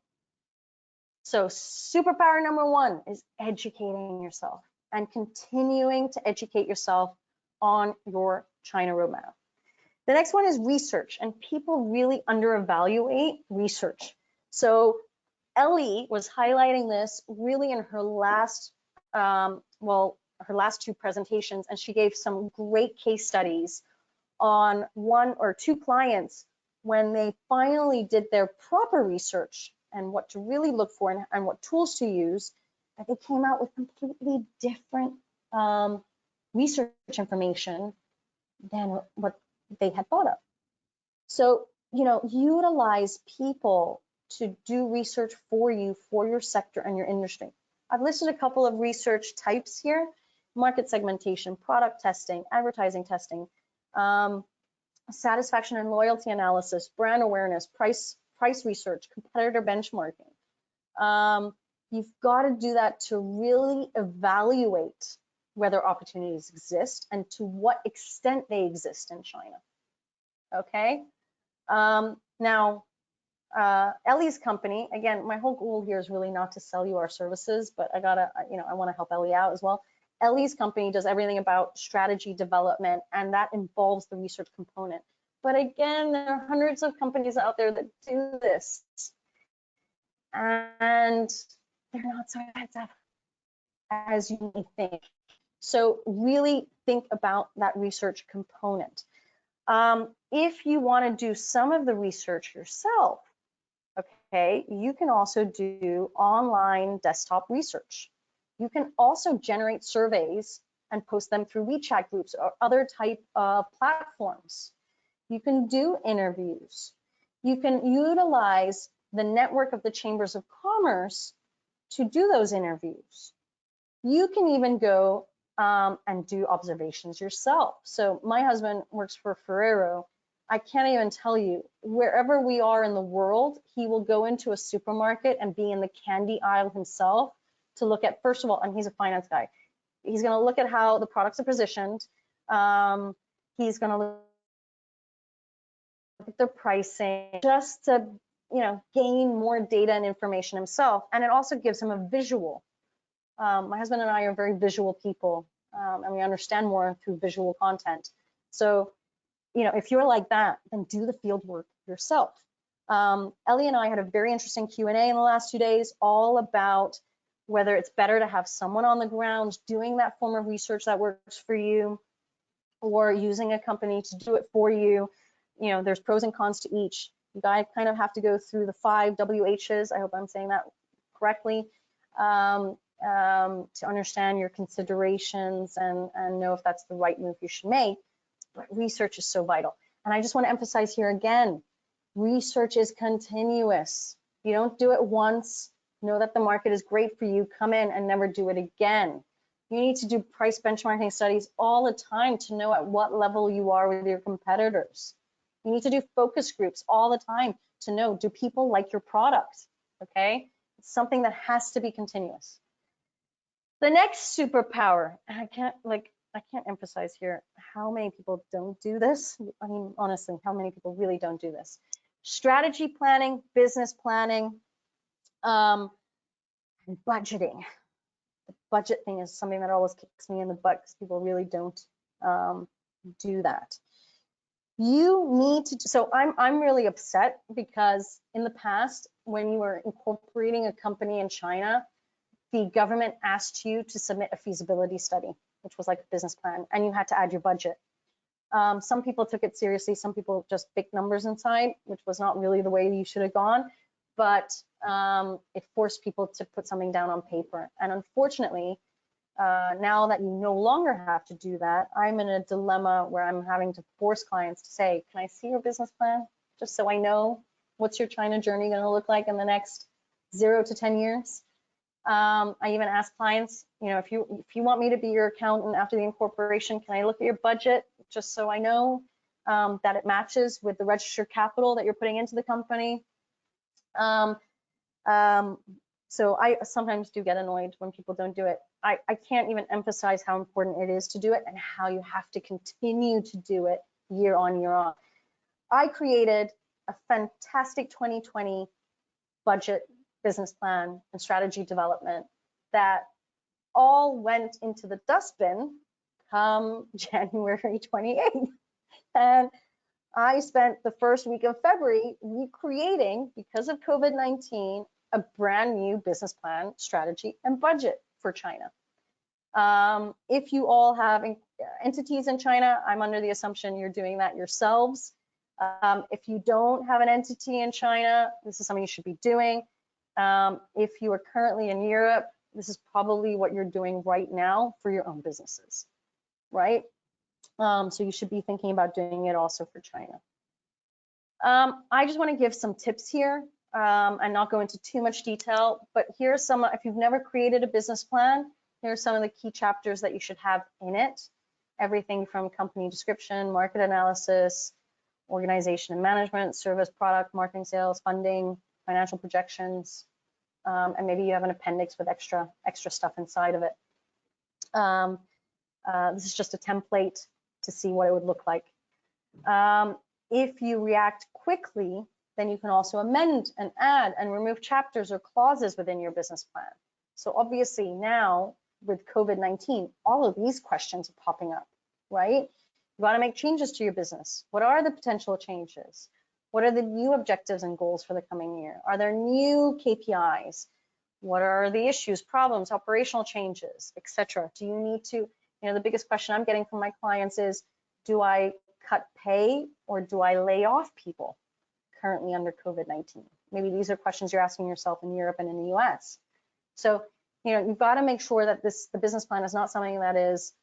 A: So superpower number 1 is educating yourself and continuing to educate yourself on your China roadmap. The next one is research, and people really underevaluate research. So Ellie was highlighting this really in her last, her last 2 presentations, and she gave some great case studies on 1 or 2 clients when they finally did their proper research and what to really look for and what tools to use, that they came out with completely different research information than what they had thought of. So, utilize people to do research for you, for your sector and your industry. I've listed a couple of research types here: market segmentation, product testing, advertising testing, satisfaction and loyalty analysis, brand awareness, price research, competitor benchmarking. You've got to do that to really evaluate whether opportunities exist and to what extent they exist in China. Okay. Now, Ellie's company, again, my whole goal here is really not to sell you our services, but I want to help Ellie out as well. Ellie's company does everything about strategy development, and that involves the research component. But again, there are hundreds of companies out there that do this, and they're not so effective as you may think. So really think about that research component. If you want to do some of the research yourself, okay, you can also do online desktop research. You can also generate surveys and post them through WeChat groups or other type of platforms. You can do interviews. You can utilize the network of the chambers of commerce to do those interviews. You can even go and do observations yourself. So my husband works for Ferrero. I can't even tell you, wherever we are in the world, he will go into a supermarket and be in the candy aisle himself to look at, first of all, and he's a finance guy, he's going to look at how the products are positioned. He's going to look at their pricing, just to gain more data and information himself. And it also gives him a visual. My husband and I are very visual people, and we understand more through visual content. So, if you're like that, then do the field work yourself. Ellie and I had a very interesting Q&A in the last 2 days, all about whether it's better to have someone on the ground doing that form of research that works for you, or using a company to do it for you. There's pros and cons to each. You guys kind of have to go through the 5 WHs. I hope I'm saying that correctly. To understand your considerations and know if that's the right move you should make. But research is so vital. And I just want to emphasize here again, research is continuous. You don't do it once, know that the market is great for you, come in and never do it again. You need to do price benchmarking studies all the time to know at what level you are with your competitors. You need to do focus groups all the time to know, do people like your product? Okay, it's something that has to be continuous. The next superpower, and I can't emphasize here how many people don't do this. I mean, honestly, how many people really don't do this? Strategy planning, business planning, and budgeting. The budget thing is something that always kicks me in the butt because people really don't do that. You need to, so I'm really upset because in the past, when you were incorporating a company in China, the government asked you to submit a feasibility study, which was like a business plan, and you had to add your budget. Some people took it seriously, some people just picked numbers inside, which was not really the way you should have gone, but it forced people to put something down on paper. And unfortunately, now that you no longer have to do that, I'm in a dilemma where I'm having to force clients to say, can I see your business plan? Just so I know what's your China journey going to look like in the next 0 to 10 years. I even ask clients, you know, if you want me to be your accountant after the incorporation, can I look at your budget just so I know that it matches with the registered capital that you're putting into the company? So I sometimes do get annoyed when people don't do it. I can't even emphasize how important it is to do it and how you have to continue to do it year on year on. I created a fantastic 2020 budget, business plan, and strategy development that all went into the dustbin come January 28th. And I spent the first week of February recreating, because of COVID-19, a brand new business plan, strategy, and budget for China. If you all have entities in China, I'm under the assumption you're doing that yourselves. If you don't have an entity in China, this is something you should be doing. If you are currently in Europe, this is probably what you're doing right now for your own businesses, right? So you should be thinking about doing it also for China. I just want to give some tips here and not go into too much detail, but here's some, if you've never created a business plan, here's some of the key chapters that you should have in it. Everything from company description, market analysis, organization and management, service, product, marketing, sales, funding, financial projections, and maybe you have an appendix with extra stuff inside of it. This is just a template to see what it would look like. If you react quickly, then you can also amend and add and remove chapters or clauses within your business plan. So obviously now with COVID-19, all of these questions are popping up, right? You want to make changes to your business. What are the potential changes? What are the new objectives and goals for the coming year? Are there new KPIs? What are the issues, problems, operational changes, etc.? Do you need to, you know, the biggest question I'm getting from my clients is, do I cut pay or do I lay off people currently under COVID-19? Maybe these are questions you're asking yourself in Europe and in the US. So, you know, you've got to make sure that the business plan is not something that is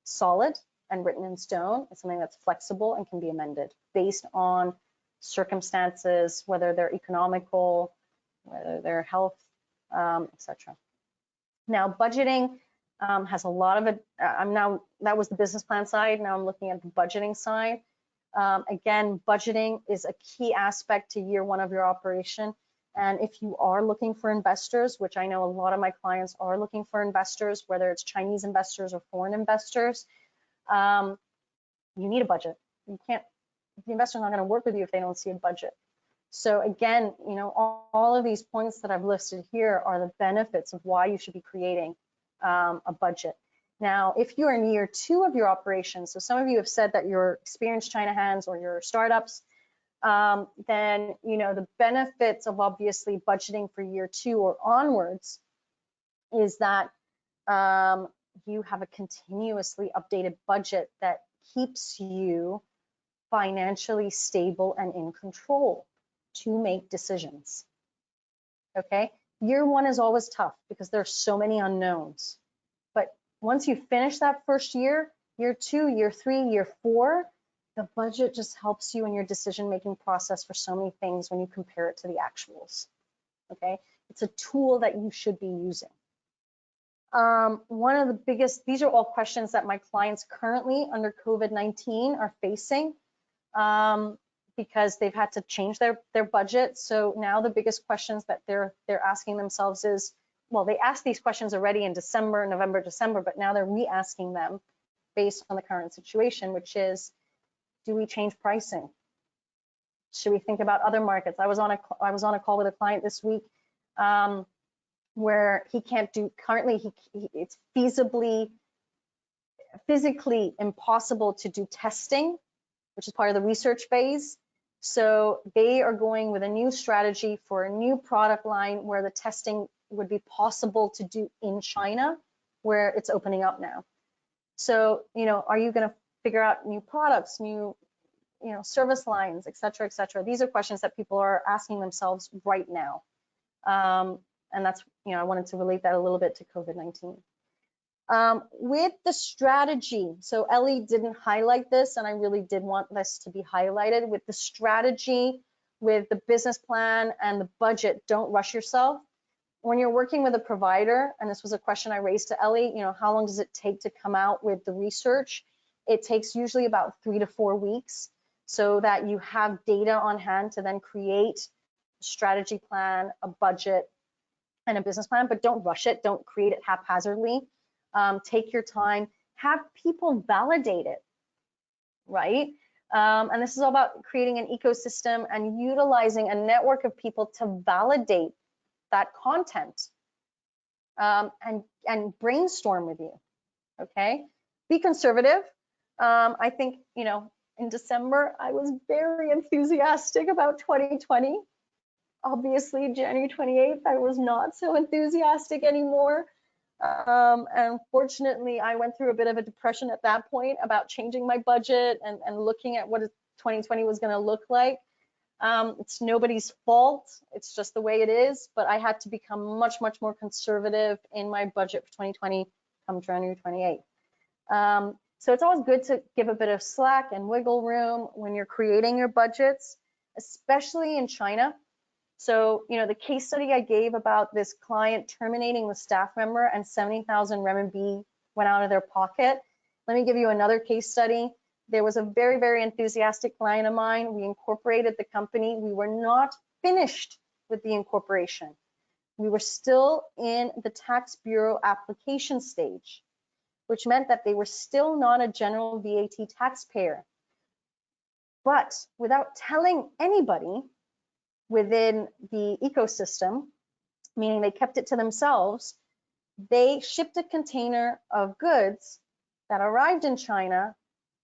A: solid and written in stone. It's something that's flexible and can be amended based on circumstances, whether they're economical, whether they're health, etc. Now, budgeting has a lot of it. That was the business plan side. Now I'm looking at the budgeting side. Again, budgeting is a key aspect to year one of your operation. And if you are looking for investors, which I know a lot of my clients are looking for investors, whether it's Chinese investors or foreign investors, you need a budget. You can't, the investor's not going to work with you if they don't see a budget. So again, you know, all of these points that I've listed here are the benefits of why you should be creating a budget. Now, if you're in year two of your operation, so some of you have said that you're experienced China hands or you're startups, then, you know, the benefits of obviously budgeting for year two or onwards is that you have a continuously updated budget that keeps you financially stable and in control to make decisions. Okay, year one is always tough because there's so many unknowns. But once you finish that first year, year two, year three, year four, the budget just helps you in your decision-making process for so many things when you compare it to the actuals, okay? It's a tool that you should be using. One of the biggest, these are all questions that my clients currently under COVID-19 are facing because they've had to change their budget. So now the biggest questions that they're asking themselves is, well, they asked these questions already in December, November, December, but now they're re-asking them based on the current situation, which is, do we change pricing? Should we think about other markets? I was on a call with a client this week where he can't do, currently it's physically impossible to do testing, which is part of the research phase. So they are going with a new strategy for a new product line where the testing would be possible to do in China, where it's opening up now. So, you know, are you going to figure out new products, new, you know, service lines, et cetera, et cetera? These are questions that people are asking themselves right now. And that's, you know, I wanted to relate that a little bit to COVID-19. With the strategy, so Ellie didn't highlight this, and I really did want this to be highlighted. With the strategy, with the business plan and the budget, don't rush yourself. When you're working with a provider, and this was a question I raised to Ellie, you know, how long does it take to come out with the research? It takes usually about 3 to 4 weeks so that you have data on hand to then create a strategy plan, a budget, and a business plan, but don't rush it. Don't create it haphazardly. Take your time, have people validate it, right? And this is all about creating an ecosystem and utilizing a network of people to validate that content and brainstorm with you, okay? Be conservative. I think, you know, in December, I was very enthusiastic about 2020. Obviously, January 28th, I was not so enthusiastic anymore. Unfortunately, I went through a bit of a depression at that point about changing my budget and looking at what 2020 was going to look like. It's nobody's fault. It's just the way it is. But I had to become much, much more conservative in my budget for 2020 come January 28th. So it's always good to give a bit of slack and wiggle room when you're creating your budgets, especially in China. So, you know, the case study I gave about this client terminating the staff member and 70,000 renminbi went out of their pocket. Let me give you another case study. There was a very, very enthusiastic client of mine. We incorporated the company. We were not finished with the incorporation. We were still in the tax bureau application stage, which meant that they were still not a general VAT taxpayer. But without telling anybody within the ecosystem, meaning they kept it to themselves, they shipped a container of goods that arrived in China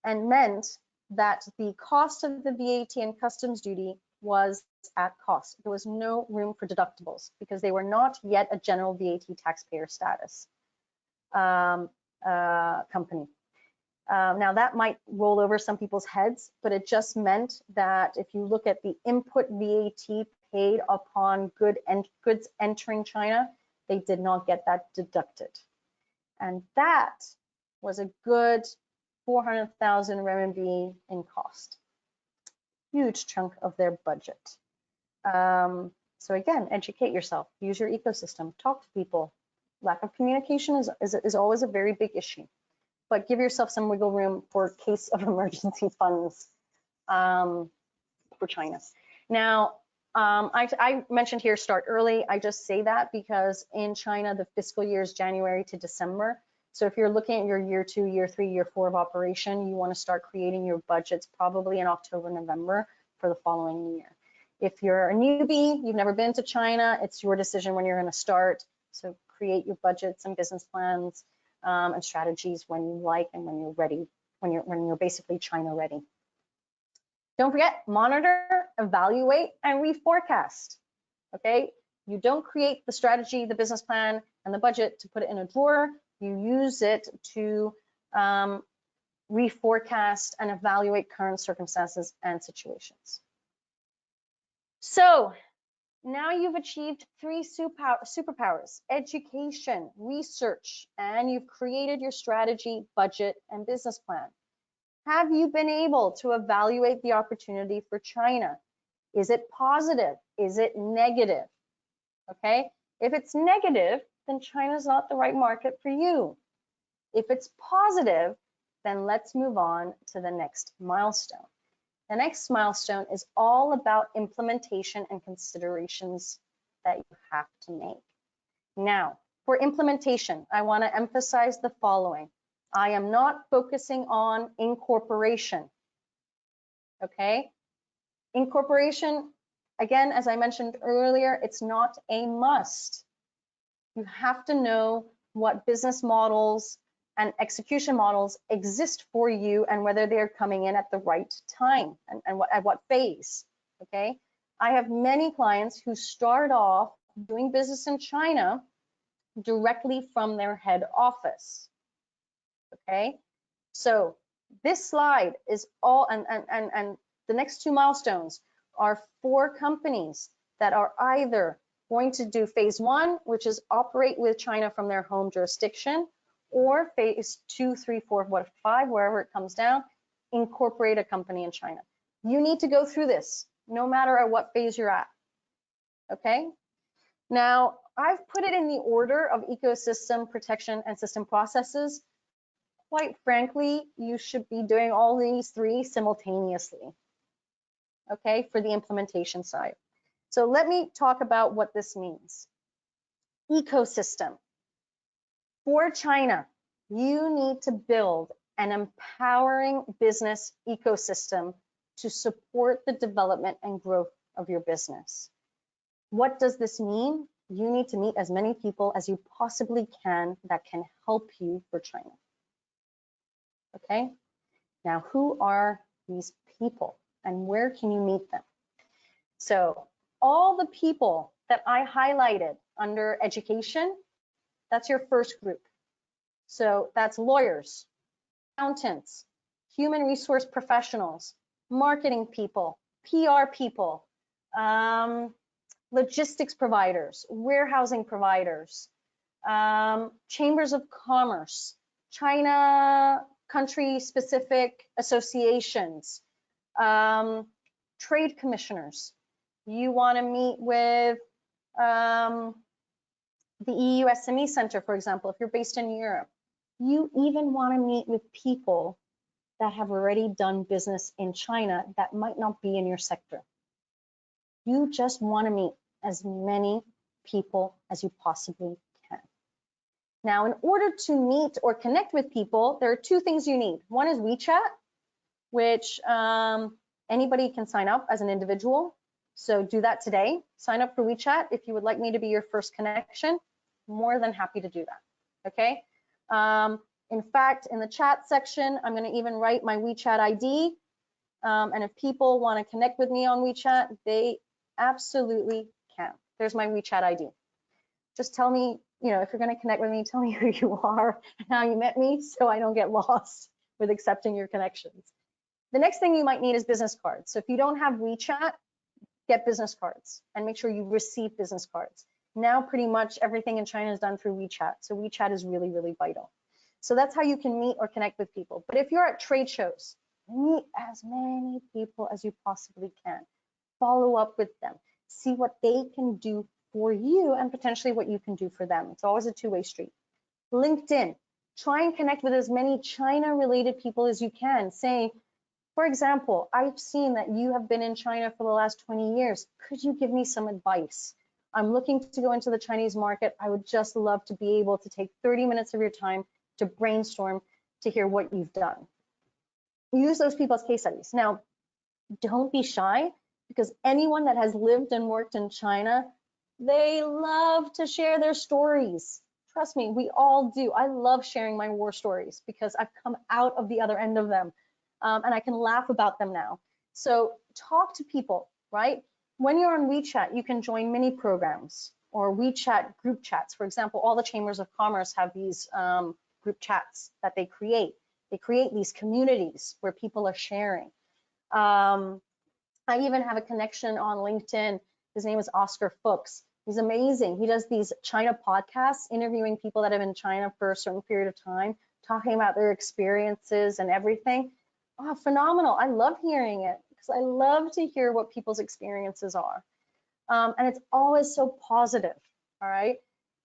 A: and meant that the cost of the VAT and customs duty was at cost. There was no room for deductibles because they were not yet a general VAT taxpayer status company. Now that might roll over some people's heads, but it just meant that if you look at the input VAT paid upon goods entering China, they did not get that deducted. And that was a good 400,000 RMB in cost. Huge chunk of their budget. So again, educate yourself, use your ecosystem, talk to people. Lack of communication is always a very big issue, but give yourself some wiggle room for case of emergency funds for China. Now, I mentioned here start early. I just say that because in China, the fiscal year is January to December. So if you're looking at your year 2, year 3, year 4 of operation, you want to start creating your budgets probably in October, November for the following year. If you're a newbie, you've never been to China, it's your decision when you're going to start. So create your budgets and business plans and strategies when you like and when you're ready, when you're basically China ready. Don't forget, monitor, evaluate, and reforecast. Okay, you don't create the strategy, the business plan, and the budget to put it in a drawer. You use it to reforecast and evaluate current circumstances and situations. So now you've achieved 3 superpowers: education, research, and you've created your strategy, budget, and business plan. Have you been able to evaluate the opportunity for China? Is it positive? Is it negative? Okay, if it's negative, then China's not the right market for you. If it's positive, then let's move on to the next milestone. The next milestone is all about implementation and considerations that you have to make. Now, for implementation, I want to emphasize the following. I am not focusing on incorporation, okay? Incorporation, again, as I mentioned earlier, it's not a must. You have to know what business models and execution models exist for you and whether they're coming in at the right time and at what phase, okay? I have many clients who start off doing business in China directly from their head office, okay? So this slide is all, and the next two milestones are for companies that are either going to do phase 1, which is operate with China from their home jurisdiction, or phase 2, 3, 4, 5, wherever it comes down, incorporate a company in China. You need to go through this, no matter at what phase you're at, okay? Now, I've put it in the order of ecosystem protection and system processes. Quite frankly, you should be doing all these three simultaneously, okay, for the implementation side. So let me talk about what this means. Ecosystem. For China, you need to build an empowering business ecosystem to support the development and growth of your business. What does this mean? You need to meet as many people as you possibly can that can help you for China. Okay, now who are these people and where can you meet them? So all the people that I highlighted under education, that's your first group. So that's lawyers, accountants, human resource professionals, marketing people, PR people, logistics providers, warehousing providers, chambers of commerce, China country-specific associations, trade commissioners. You want to meet with the EU SME Center, for example, if you're based in Europe. You even want to meet with people that have already done business in China that might not be in your sector. You just want to meet as many people as you possibly can. Now, in order to meet or connect with people, there are two things you need. One is WeChat, which anybody can sign up as an individual. So do that today. Sign up for WeChat if you would like me to be your first connection. More than happy to do that, okay? In fact, in the chat section, I'm gonna even write my WeChat ID. And if people wanna connect with me on WeChat, they absolutely can. There's my WeChat ID. Just tell me, you know, if you're gonna connect with me, tell me who you are and how you met me so I don't get lost with accepting your connections. The next thing you might need is business cards. So if you don't have WeChat, get business cards and make sure you receive business cards. Now pretty much everything in China is done through WeChat. So WeChat is really, really vital. So that's how you can meet or connect with people. But if you're at trade shows, meet as many people as you possibly can. Follow up with them. See what they can do for you and potentially what you can do for them. It's always a two-way street. LinkedIn, try and connect with as many China-related people as you can. Say, for example, I've seen that you have been in China for the last 20 years. Could you give me some advice? I'm looking to go into the Chinese market. I would just love to be able to take 30 minutes of your time to brainstorm to hear what you've done. Use those people as case studies. Now, don't be shy, because anyone that has lived and worked in China, they love to share their stories. Trust me, we all do. I love sharing my war stories because I've come out of the other end of them, and I can laugh about them now. So talk to people, right? When you're on WeChat, you can join mini programs or WeChat group chats. For example, all the chambers of commerce have these group chats that they create. They create these communities where people are sharing. I even have a connection on LinkedIn. His name is Oscar Fuchs. He's amazing. He does these China podcasts, interviewing people that have been in China for a certain period of time, talking about their experiences and everything. Oh, phenomenal. I love hearing it because I love to hear what people's experiences are. And it's always so positive, all right?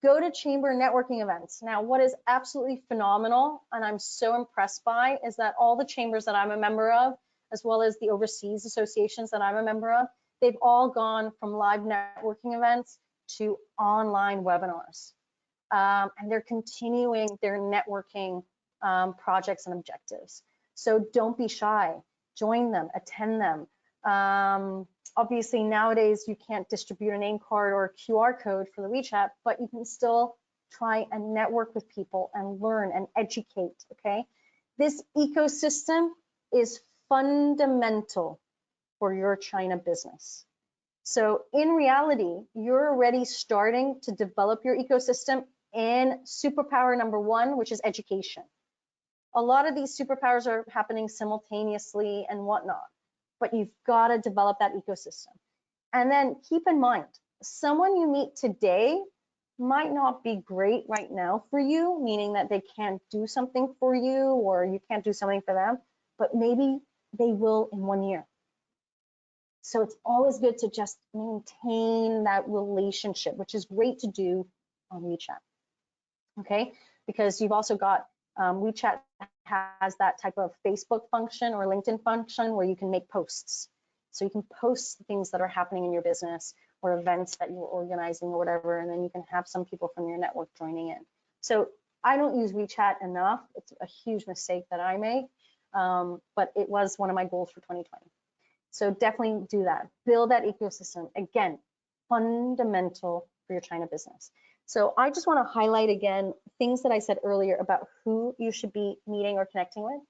A: Go to chamber networking events. Now, what is absolutely phenomenal and I'm so impressed by is that all the chambers that I'm a member of, as well as the overseas associations that I'm a member of, they've all gone from live networking events to online webinars. And they're continuing their networking projects and objectives. So don't be shy, join them, attend them. Obviously nowadays you can't distribute a name card or a QR code for the WeChat, but you can still try and network with people and learn and educate, okay? This ecosystem is fundamental for your China business. So in reality, you're already starting to develop your ecosystem in superpower number one, which is education. A lot of these superpowers are happening simultaneously and whatnot, but you've got to develop that ecosystem. And then keep in mind, someone you meet today might not be great right now for you, meaning that they can't do something for you or you can't do something for them, but maybe they will in 1 year. So it's always good to just maintain that relationship, which is great to do on WeChat, okay? Because you've also got WeChat has that type of Facebook function or LinkedIn function where you can make posts. So you can post things that are happening in your business or events that you're organizing or whatever, and then you can have some people from your network joining in. So I don't use WeChat enough. It's a huge mistake that I make, but it was one of my goals for 2020. So definitely do that. Build that ecosystem. Again, fundamental for your China business. So I just want to highlight again things that I said earlier about who you should be meeting or connecting with.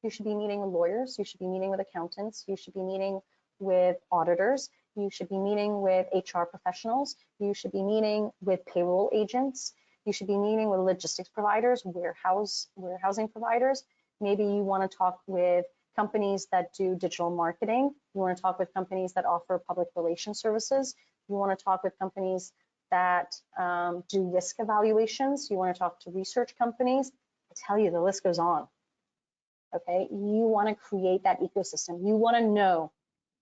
A: You should be meeting with lawyers. You should be meeting with accountants. You should be meeting with auditors. You should be meeting with HR professionals. You should be meeting with payroll agents. You should be meeting with logistics providers, warehousing providers. Maybe you want to talk with companies that do digital marketing. You want to talk with companies that offer public relations services. You want to talk with companies that do risk evaluations. You want to talk to research companies. I tell you, the list goes on. Okay, you want to create that ecosystem. You want to know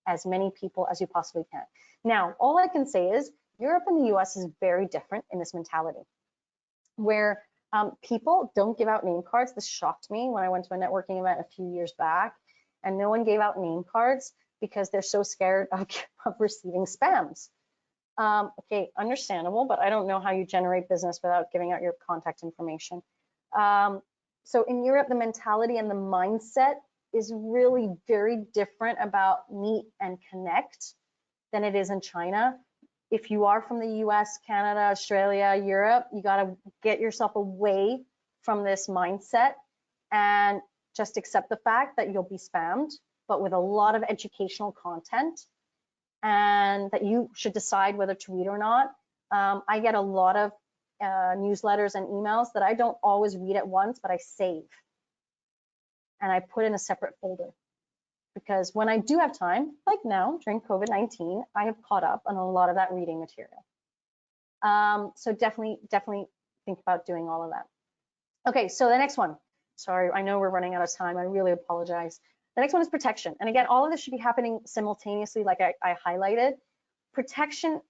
A: as many people as you possibly can. Now, all I can say is Europe and the US is very different in this mentality, where people don't give out name cards. This shocked me when I went to a networking event a few years back, and no one gave out name cards because they're so scared of receiving spams. Okay, understandable, but I don't know how you generate business without giving out your contact information. So in Europe, the mentality and the mindset is really very different about meet and connect than it is in China. If you are from the US, Canada, Australia, Europe, you got to get yourself away from this mindset and just accept the fact that you'll be spammed, but with a lot of educational content, and that you should decide whether to read or not. I get a lot of newsletters and emails that I don't always read at once, but I save and I put in a separate folder, because when I do have time, like now during COVID-19, I have caught up on a lot of that reading material. So definitely think about doing all of that. Okay, so the next one. Sorry, I know we're running out of time. I really apologize. The next one is protection. And again, all of this should be happening simultaneously, like I highlighted. Protection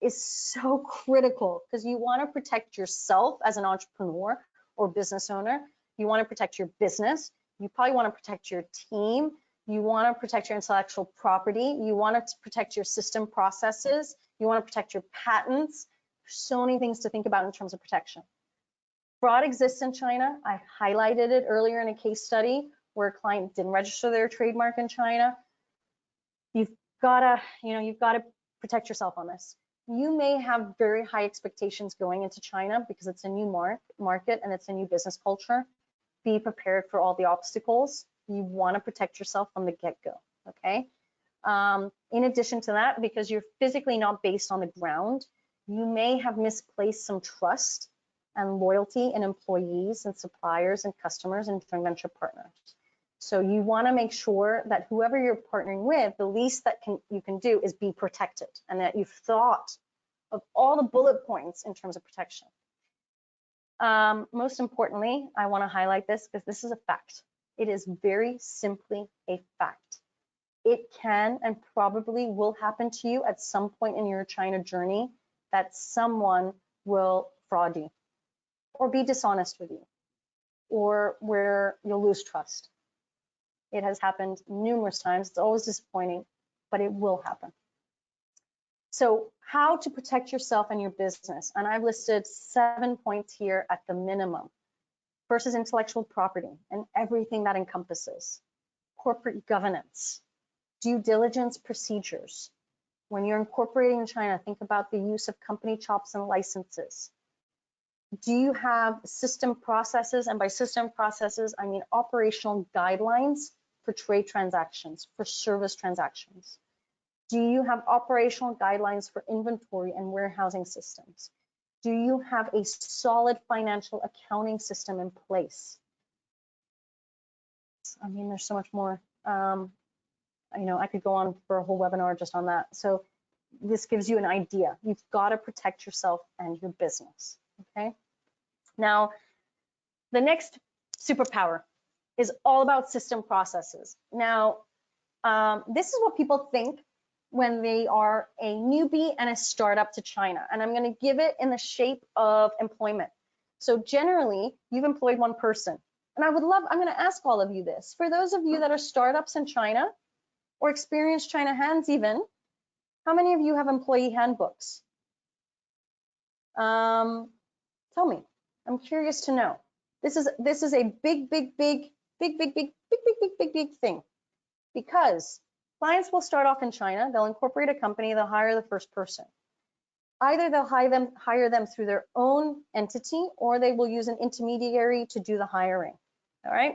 A: is so critical because you want to protect yourself as an entrepreneur or business owner. You want to protect your business. You probably want to protect your team. You want to protect your intellectual property. You want to protect your system processes. You want to protect your patents. There's so many things to think about in terms of protection. Fraud exists in China. I highlighted it earlier in a case study where a client didn't register their trademark in China. You've got to protect yourself on this. You may have very high expectations going into China because it's a new market and it's a new business culture. Be prepared for all the obstacles. You want to protect yourself from the get-go, okay? In addition to that, because you're physically not based on the ground, you may have misplaced some trust and loyalty in employees and suppliers and customers and joint venture partners. So you want to make sure that whoever you're partnering with, the least that you can do is be protected, and that you've thought of all the bullet points in terms of protection. Most importantly, I want to highlight this because this is a fact. It is very simply a fact. It can and probably will happen to you at some point in your China journey that someone will fraud you or be dishonest with you, or where you'll lose trust. It has happened numerous times. It's always disappointing, but it will happen. So how to protect yourself and your business. And I've listed 7 points here at the minimum. First is intellectual property and everything that encompasses. Corporate governance, due diligence procedures. When you're incorporating in China, think about the use of company chops and licenses. Do you have system processes? And by system processes, I mean operational guidelines for trade transactions, for service transactions. Do you have operational guidelines for inventory and warehousing systems? Do you have a solid financial accounting system in place? I mean, there's so much more. You know, I could go on for a whole webinar just on that. So this gives you an idea. You've got to protect yourself and your business, okay? Now, the next superpower is all about system processes. Now, this is what people think when they are a newbie and a startup to China. And I'm going to give it in the shape of employment. So generally, you've employed one person. And I'm going to ask all of you this. For those of you that are startups in China or experienced China hands even, how many of you have employee handbooks? Tell me. I'm curious to know. This is a big thing, because clients will start off in China, they'll incorporate a company, they'll hire the first person. Either they'll hire them through their own entity, or they will use an intermediary to do the hiring, all right?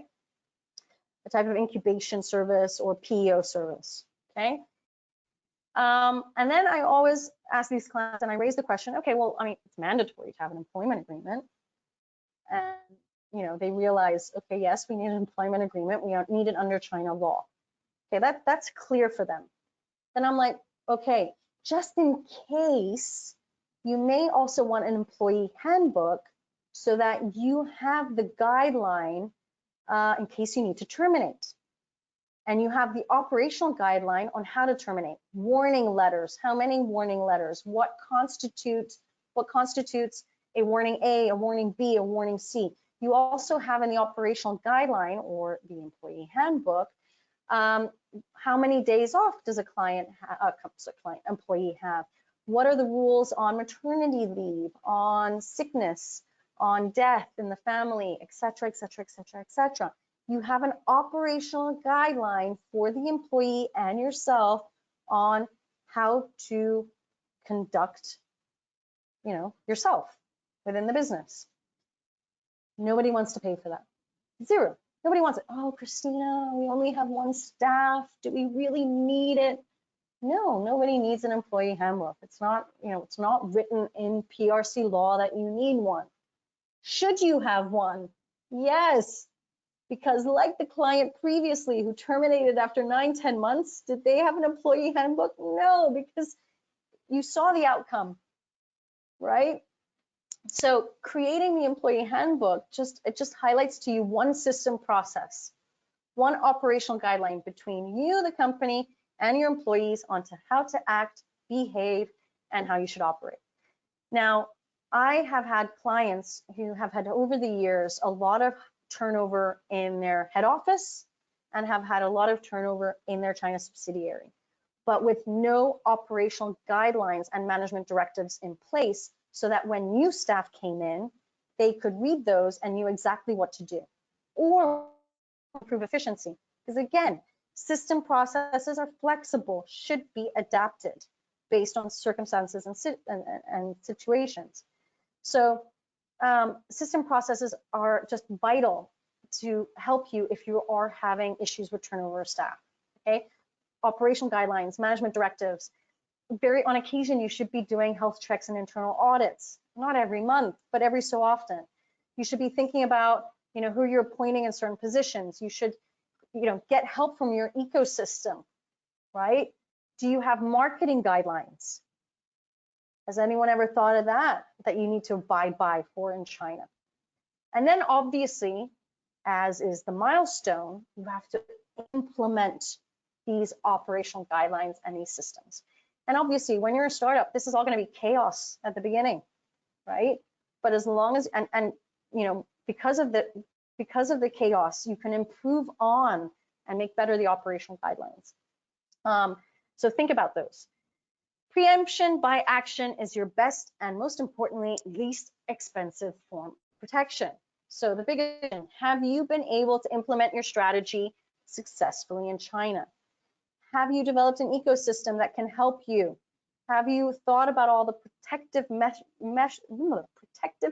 A: A type of incubation service or PEO service, okay? And then I always ask these clients, and I raise the question, okay, well, I mean, it's mandatory to have an employment agreement. And, you know, they realize, okay, yes, we need an employment agreement. We need it under China law. Okay, that's clear for them. Then I'm like, okay, just in case, you may also want an employee handbook so that you have the guideline in case you need to terminate. And you have the operational guideline on how to terminate. Warning letters, how many warning letters, what constitutes a warning A, a warning B, a warning C. You also have in the operational guideline or the employee handbook, how many days off does a employee have? What are the rules on maternity leave, on sickness, on death in the family, et cetera, et cetera, et cetera, et cetera. You have an operational guideline for the employee and yourself on how to conduct, you know, yourself within the business. Nobody wants to pay for that. Zero. Nobody wants it. Oh, Christina, we only have one staff. Do we really need it? No, nobody needs an employee handbook. It's not, you know, it's not written in PRC law that you need one. Should you have one? Yes, because like the client previously who terminated after 9-10 months, did they have an employee handbook? No, because you saw the outcome, right? So creating the employee handbook it just highlights to you one system process, one operational guideline between you, the company, and your employees onto how to act, behave, and how you should operate. Now, I have had clients who have had over the years a lot of turnover in their head office and have had a lot of turnover in their China subsidiary, but with no operational guidelines and management directives in place so that when new staff came in, they could read those and knew exactly what to do or improve efficiency. Because again, system processes are flexible, should be adapted based on circumstances and situations. So system processes are just vital to help you if you are having issues with turnover of staff, okay? Operational guidelines, management directives. On occasion, you should be doing health checks and internal audits, not every month, but every so often. You should be thinking about, you know, who you're appointing in certain positions. You should, you know, get help from your ecosystem, right? Do you have marketing guidelines? Has anyone ever thought of that you need to abide by for in China? And then obviously, as is the milestone, you have to implement these operational guidelines and these systems. And obviously, when you're a startup, this is all going to be chaos at the beginning, right? But as long as, and you know, because of the chaos, you can improve on and make better the operational guidelines. So think about those. Preemption by action is your best and most importantly, least expensive form of protection. So the biggest question, have you been able to implement your strategy successfully in China? Have you developed an ecosystem that can help you? Have you thought about all the protective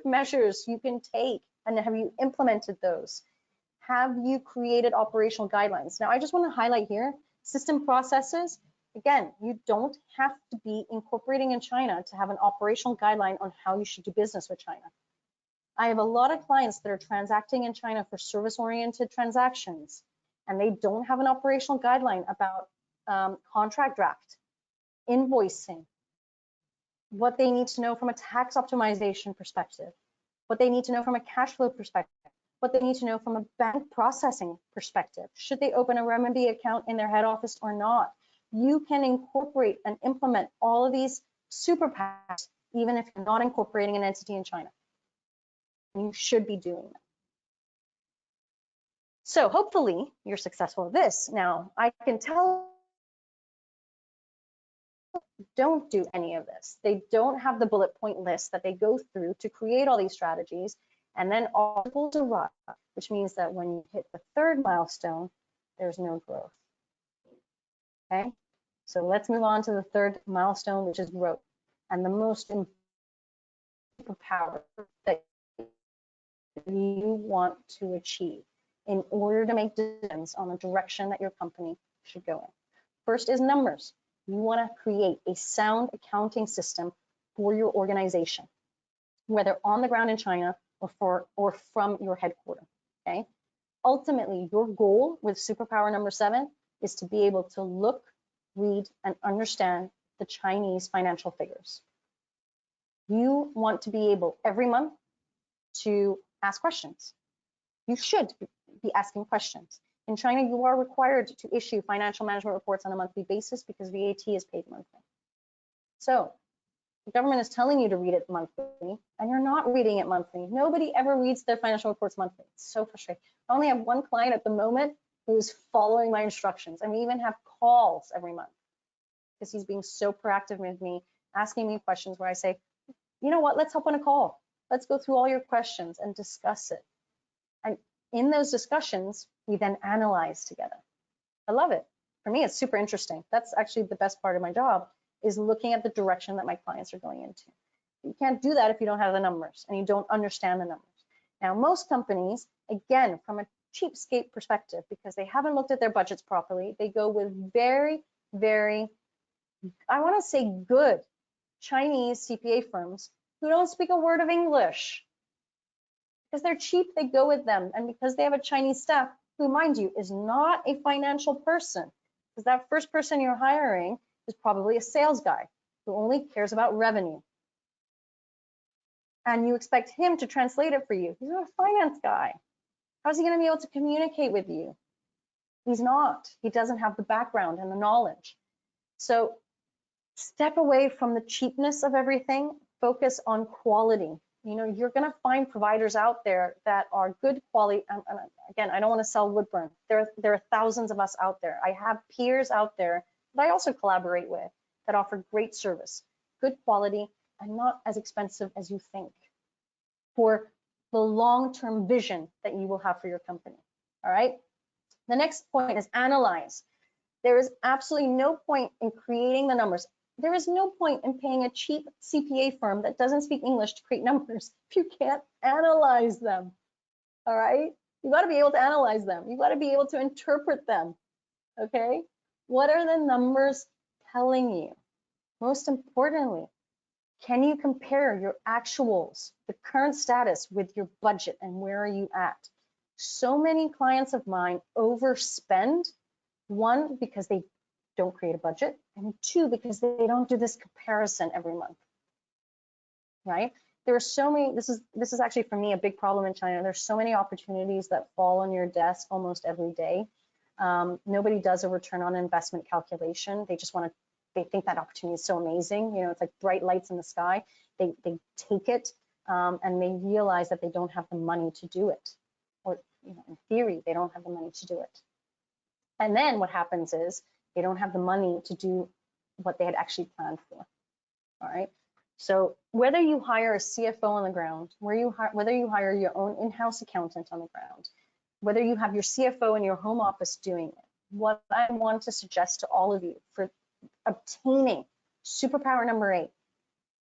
A: measures you can take, and have you implemented those? Have you created operational guidelines? Now, I just want to highlight here, system processes. Again, you don't have to be incorporating in China to have an operational guideline on how you should do business with China. I have a lot of clients that are transacting in China for service-oriented transactions, and they don't have an operational guideline about contract draft, invoicing, what they need to know from a tax optimization perspective, what they need to know from a cash flow perspective, what they need to know from a bank processing perspective. Should they open a renminbi account in their head office or not? You can incorporate and implement all of these superpowers, even if you're not incorporating an entity in China. You should be doing that. So hopefully you're successful at this. Now, I can tell don't do any of this. They don't have the bullet point list that they go through to create all these strategies, and then obstacles arrive, which means that when you hit the third milestone, there's no growth. Okay, so let's move on to the third milestone, which is growth, and the most important power that you want to achieve in order to make decisions on the direction that your company should go in. First is numbers. You want to create a sound accounting system for your organization, whether on the ground in China or from your headquarters. Okay. Ultimately, your goal with superpower number 7 is to be able to look, read, and understand the Chinese financial figures. You want to be able every month to ask questions. You should be asking questions. In China, you are required to issue financial management reports on a monthly basis because VAT is paid monthly. So the government is telling you to read it monthly, and you're not reading it monthly. Nobody ever reads their financial reports monthly. It's so frustrating. I only have one client at the moment who's following my instructions, and we even have calls every month because he's being so proactive with me, asking me questions where I say, you know what, let's hop on a call. Let's go through all your questions and discuss it. And in those discussions, we then analyze together. I love it. For me, it's super interesting. That's actually the best part of my job, is looking at the direction that my clients are going into. You can't do that if you don't have the numbers and you don't understand the numbers. Now, most companies, again, from a cheapskate perspective, because they haven't looked at their budgets properly, they go with very, very, I want to say good Chinese CPA firms who don't speak a word of English. Because they're cheap, they go with them. And because they have a Chinese staff, who, mind you, is not a financial person, because that first person you're hiring is probably a sales guy who only cares about revenue. And you expect him to translate it for you. He's not a finance guy. How's he going to be able to communicate with you? He's not. He doesn't have the background and the knowledge. So step away from the cheapness of everything, focus on quality. You know, you're going to find providers out there that are good quality. And again, I don't want to sell Woodburn. There are thousands of us out there. I have peers out there that I also collaborate with that offer great service, good quality, and not as expensive as you think for the long-term vision that you will have for your company. All right. The next point is analyze. There is absolutely no point in creating the numbers. There is no point in paying a cheap CPA firm that doesn't speak English to create numbers if you can't analyze them. All right. You got to be able to analyze them. You got to be able to interpret them. Okay. What are the numbers telling you? Most importantly, can you compare your actuals, the current status, with your budget, and where are you at? So many clients of mine overspend, one, because they don't create a budget, and two, because they don't do this comparison every month, right? there are so many, this is actually for me a big problem in China. There's so many opportunities that fall on your desk almost every day. Nobody does a return on investment calculation. They just they think that opportunity is so amazing. You know, it's like bright lights in the sky. They take it and they realize that they don't have the money to do it. Or, you know, in theory, they don't have the money to do it. And then what happens is they don't have the money to do what they had actually planned for. All right. So whether you hire a CFO on the ground, whether you hire your own in-house accountant on the ground, whether you have your CFO in your home office doing it, what I want to suggest to all of you for obtaining superpower number 8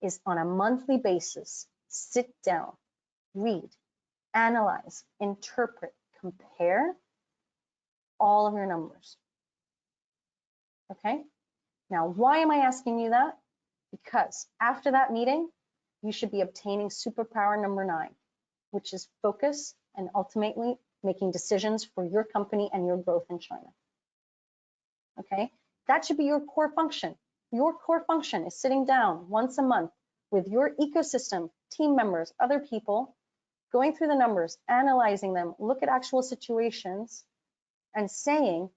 A: is on a monthly basis, sit down, read, analyze, interpret, compare all of your numbers. Okay? Now, why am I asking you that? Because after that meeting, you should be obtaining superpower number 9, which is focus and ultimately making decisions for your company and your growth in China. Okay? That should be your core function. Your core function is sitting down once a month with your ecosystem, team members, other people, going through the numbers, analyzing them, look at actual situations, and saying,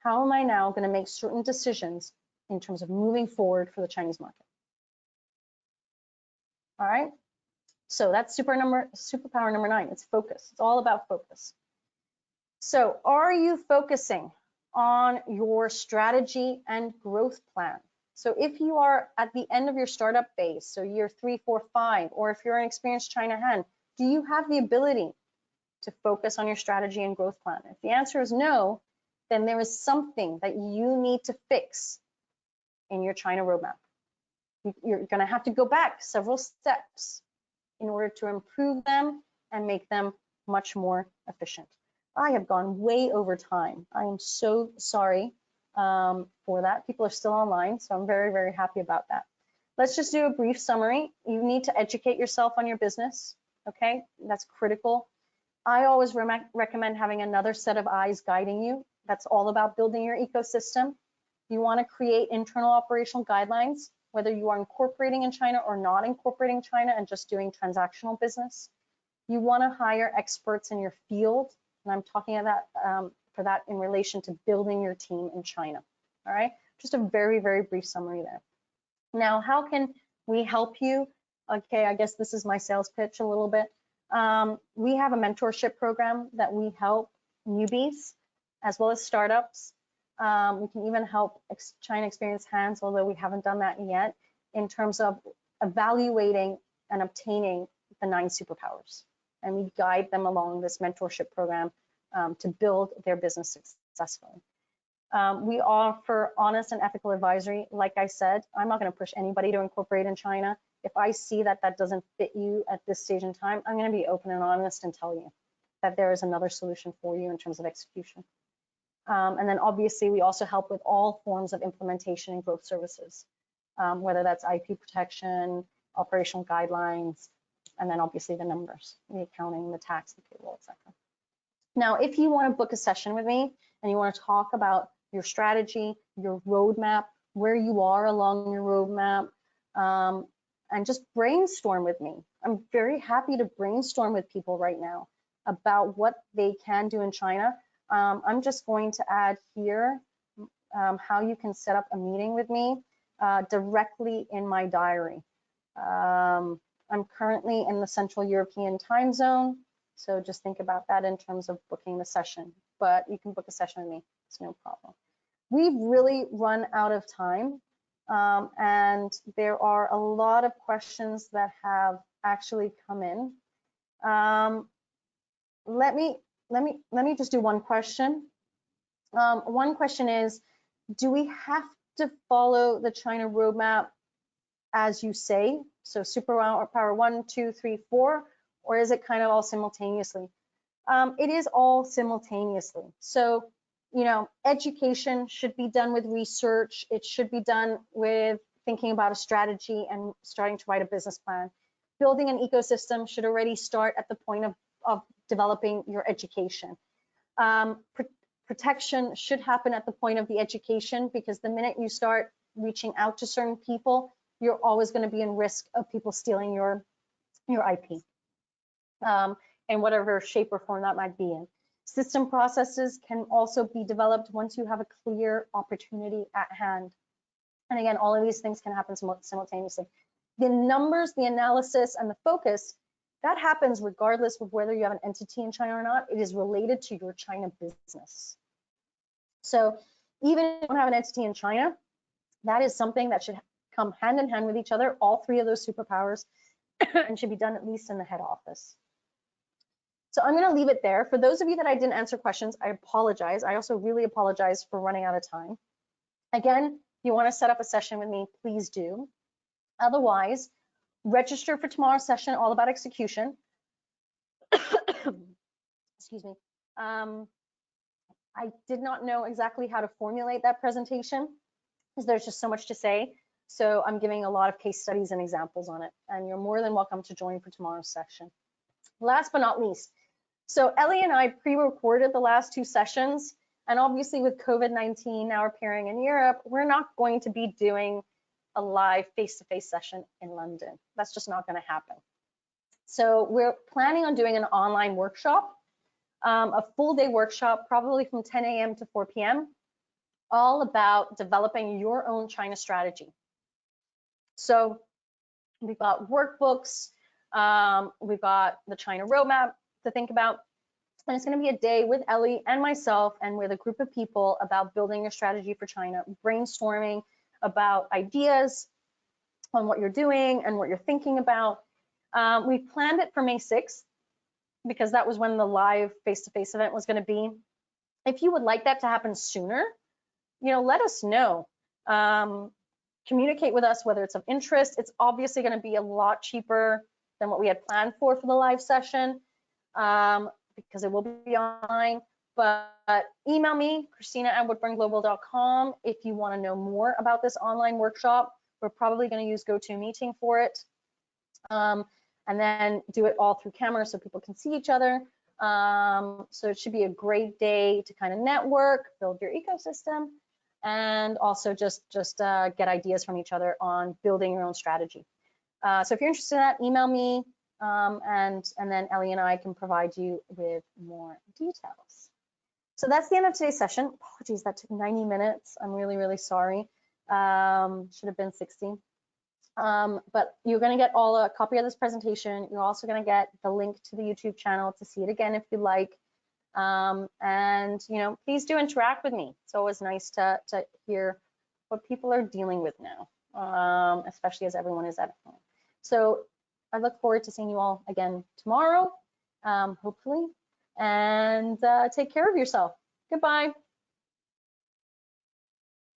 A: how am I now going to make certain decisions in terms of moving forward for the Chinese market? All right, so that's superpower number 9. It's focus. It's all about focus. So are you focusing on your strategy and growth plan? So if you are at the end of your startup phase, so year 3, 4, 5, or if you're an experienced China hand, do you have the ability to focus on your strategy and growth plan? If the answer is no, then there is something that you need to fix in your China roadmap. You're going to have to go back several steps in order to improve them and make them much more efficient. I have gone way over time. I am so sorry for that. People are still online, so I'm very, very happy about that. Let's just do a brief summary. You need to educate yourself on your business, okay? That's critical. I always recommend having another set of eyes guiding you. That's all about building your ecosystem. You want to create internal operational guidelines, whether you are incorporating in China or not incorporating China and just doing transactional business. You want to hire experts in your field, and I'm talking about for that in relation to building your team in China. All right, just a very, very brief summary there. Now, how can we help you? Okay, I guess this is my sales pitch a little bit. We have a mentorship program that we help newbies as well as startups. We can even help China experienced hands, although we haven't done that yet, in terms of evaluating and obtaining the 9 superpowers. And we guide them along this mentorship program to build their business successfully. We offer honest and ethical advisory. Like I said, I'm not going to push anybody to incorporate in China. If I see that that doesn't fit you at this stage in time, I'm going to be open and honest and tell you that there is another solution for you in terms of execution. And then obviously we also help with all forms of implementation and growth services, whether that's IP protection, operational guidelines, and then obviously the numbers, the accounting, the tax, the payroll, etc. Now, if you want to book a session with me and you want to talk about your strategy, your roadmap, where you are along your roadmap, and just brainstorm with me. I'm very happy to brainstorm with people right now about what they can do in China. I'm just going to add here how you can set up a meeting with me directly in my diary. I'm currently in the Central European time zone, so just think about that in terms of booking the session, but you can book a session with me, it's no problem. We've really run out of time, and there are a lot of questions that have actually come in. Let me just do one question. One question is, do we have to follow the China roadmap as you say? So superpower 1, 2, 3, 4, or is it kind of all simultaneously? It is all simultaneously. So, you know, education should be done with research. It should be done with thinking about a strategy and starting to write a business plan. Building an ecosystem should already start at the point of developing your education. Protection should happen at the point of the education, because the minute you start reaching out to certain people, you're always going to be in risk of people stealing your your IP, in whatever shape or form that might be in. System processes can also be developed once you have a clear opportunity at hand. And again, all of these things can happen simultaneously. The numbers, the analysis, and the focus, that happens regardless of whether you have an entity in China or not. It is related to your China business. So even if you don't have an entity in China, that is something that should come hand in hand with each other, all three of those superpowers, and should be done at least in the head office. So I'm going to leave it there. For those of you that I didn't answer questions, I apologize. I also really apologize for running out of time. Again, if you want to set up a session with me, please do. Otherwise, register for tomorrow's session, all about execution. Excuse me. I did not know exactly how to formulate that presentation because there's just so much to say. So I'm giving a lot of case studies and examples on it, and you're more than welcome to join for tomorrow's session. Last but not least, so Ellie and I pre-recorded the last two sessions, and obviously with COVID-19 now appearing in Europe, we're not going to be doing a live face-to-face session in London. That's just not going to happen. So we're planning on doing an online workshop, a full day workshop, probably from 10 a.m. to 4 p.m., all about developing your own China strategy. So we've got workbooks, we've got the China roadmap to think about, and it's going to be a day with Ellie and myself and with a group of people about building your strategy for China, brainstorming about ideas on what you're doing and what you're thinking about. We planned it for May 6th because that was when the live face-to-face event was going to be. If you would like that to happen sooner, let us know. Communicate with us whether it's of interest. It's obviously going to be a lot cheaper than what we had planned for the live session because it will be online. But email me, Christina@woodburnglobal.com, if you want to know more about this online workshop. We're probably going to use GoToMeeting for it, and then do it all through camera so people can see each other. So it should be a great day to kind of network, build your ecosystem, and also just get ideas from each other on building your own strategy. So if you're interested in that, email me, and then Ellie and I can provide you with more details. So that's the end of today's session. Apologies, that took 90 minutes. I'm really, really sorry. Should have been 60. But you're going to get a copy of this presentation. You're also going to get the link to the YouTube channel to see it again if you like. And please do interact with me. It's always nice to hear what people are dealing with now, especially as everyone is at home. So I look forward to seeing you all again tomorrow, hopefully, and take care of yourself. Goodbye.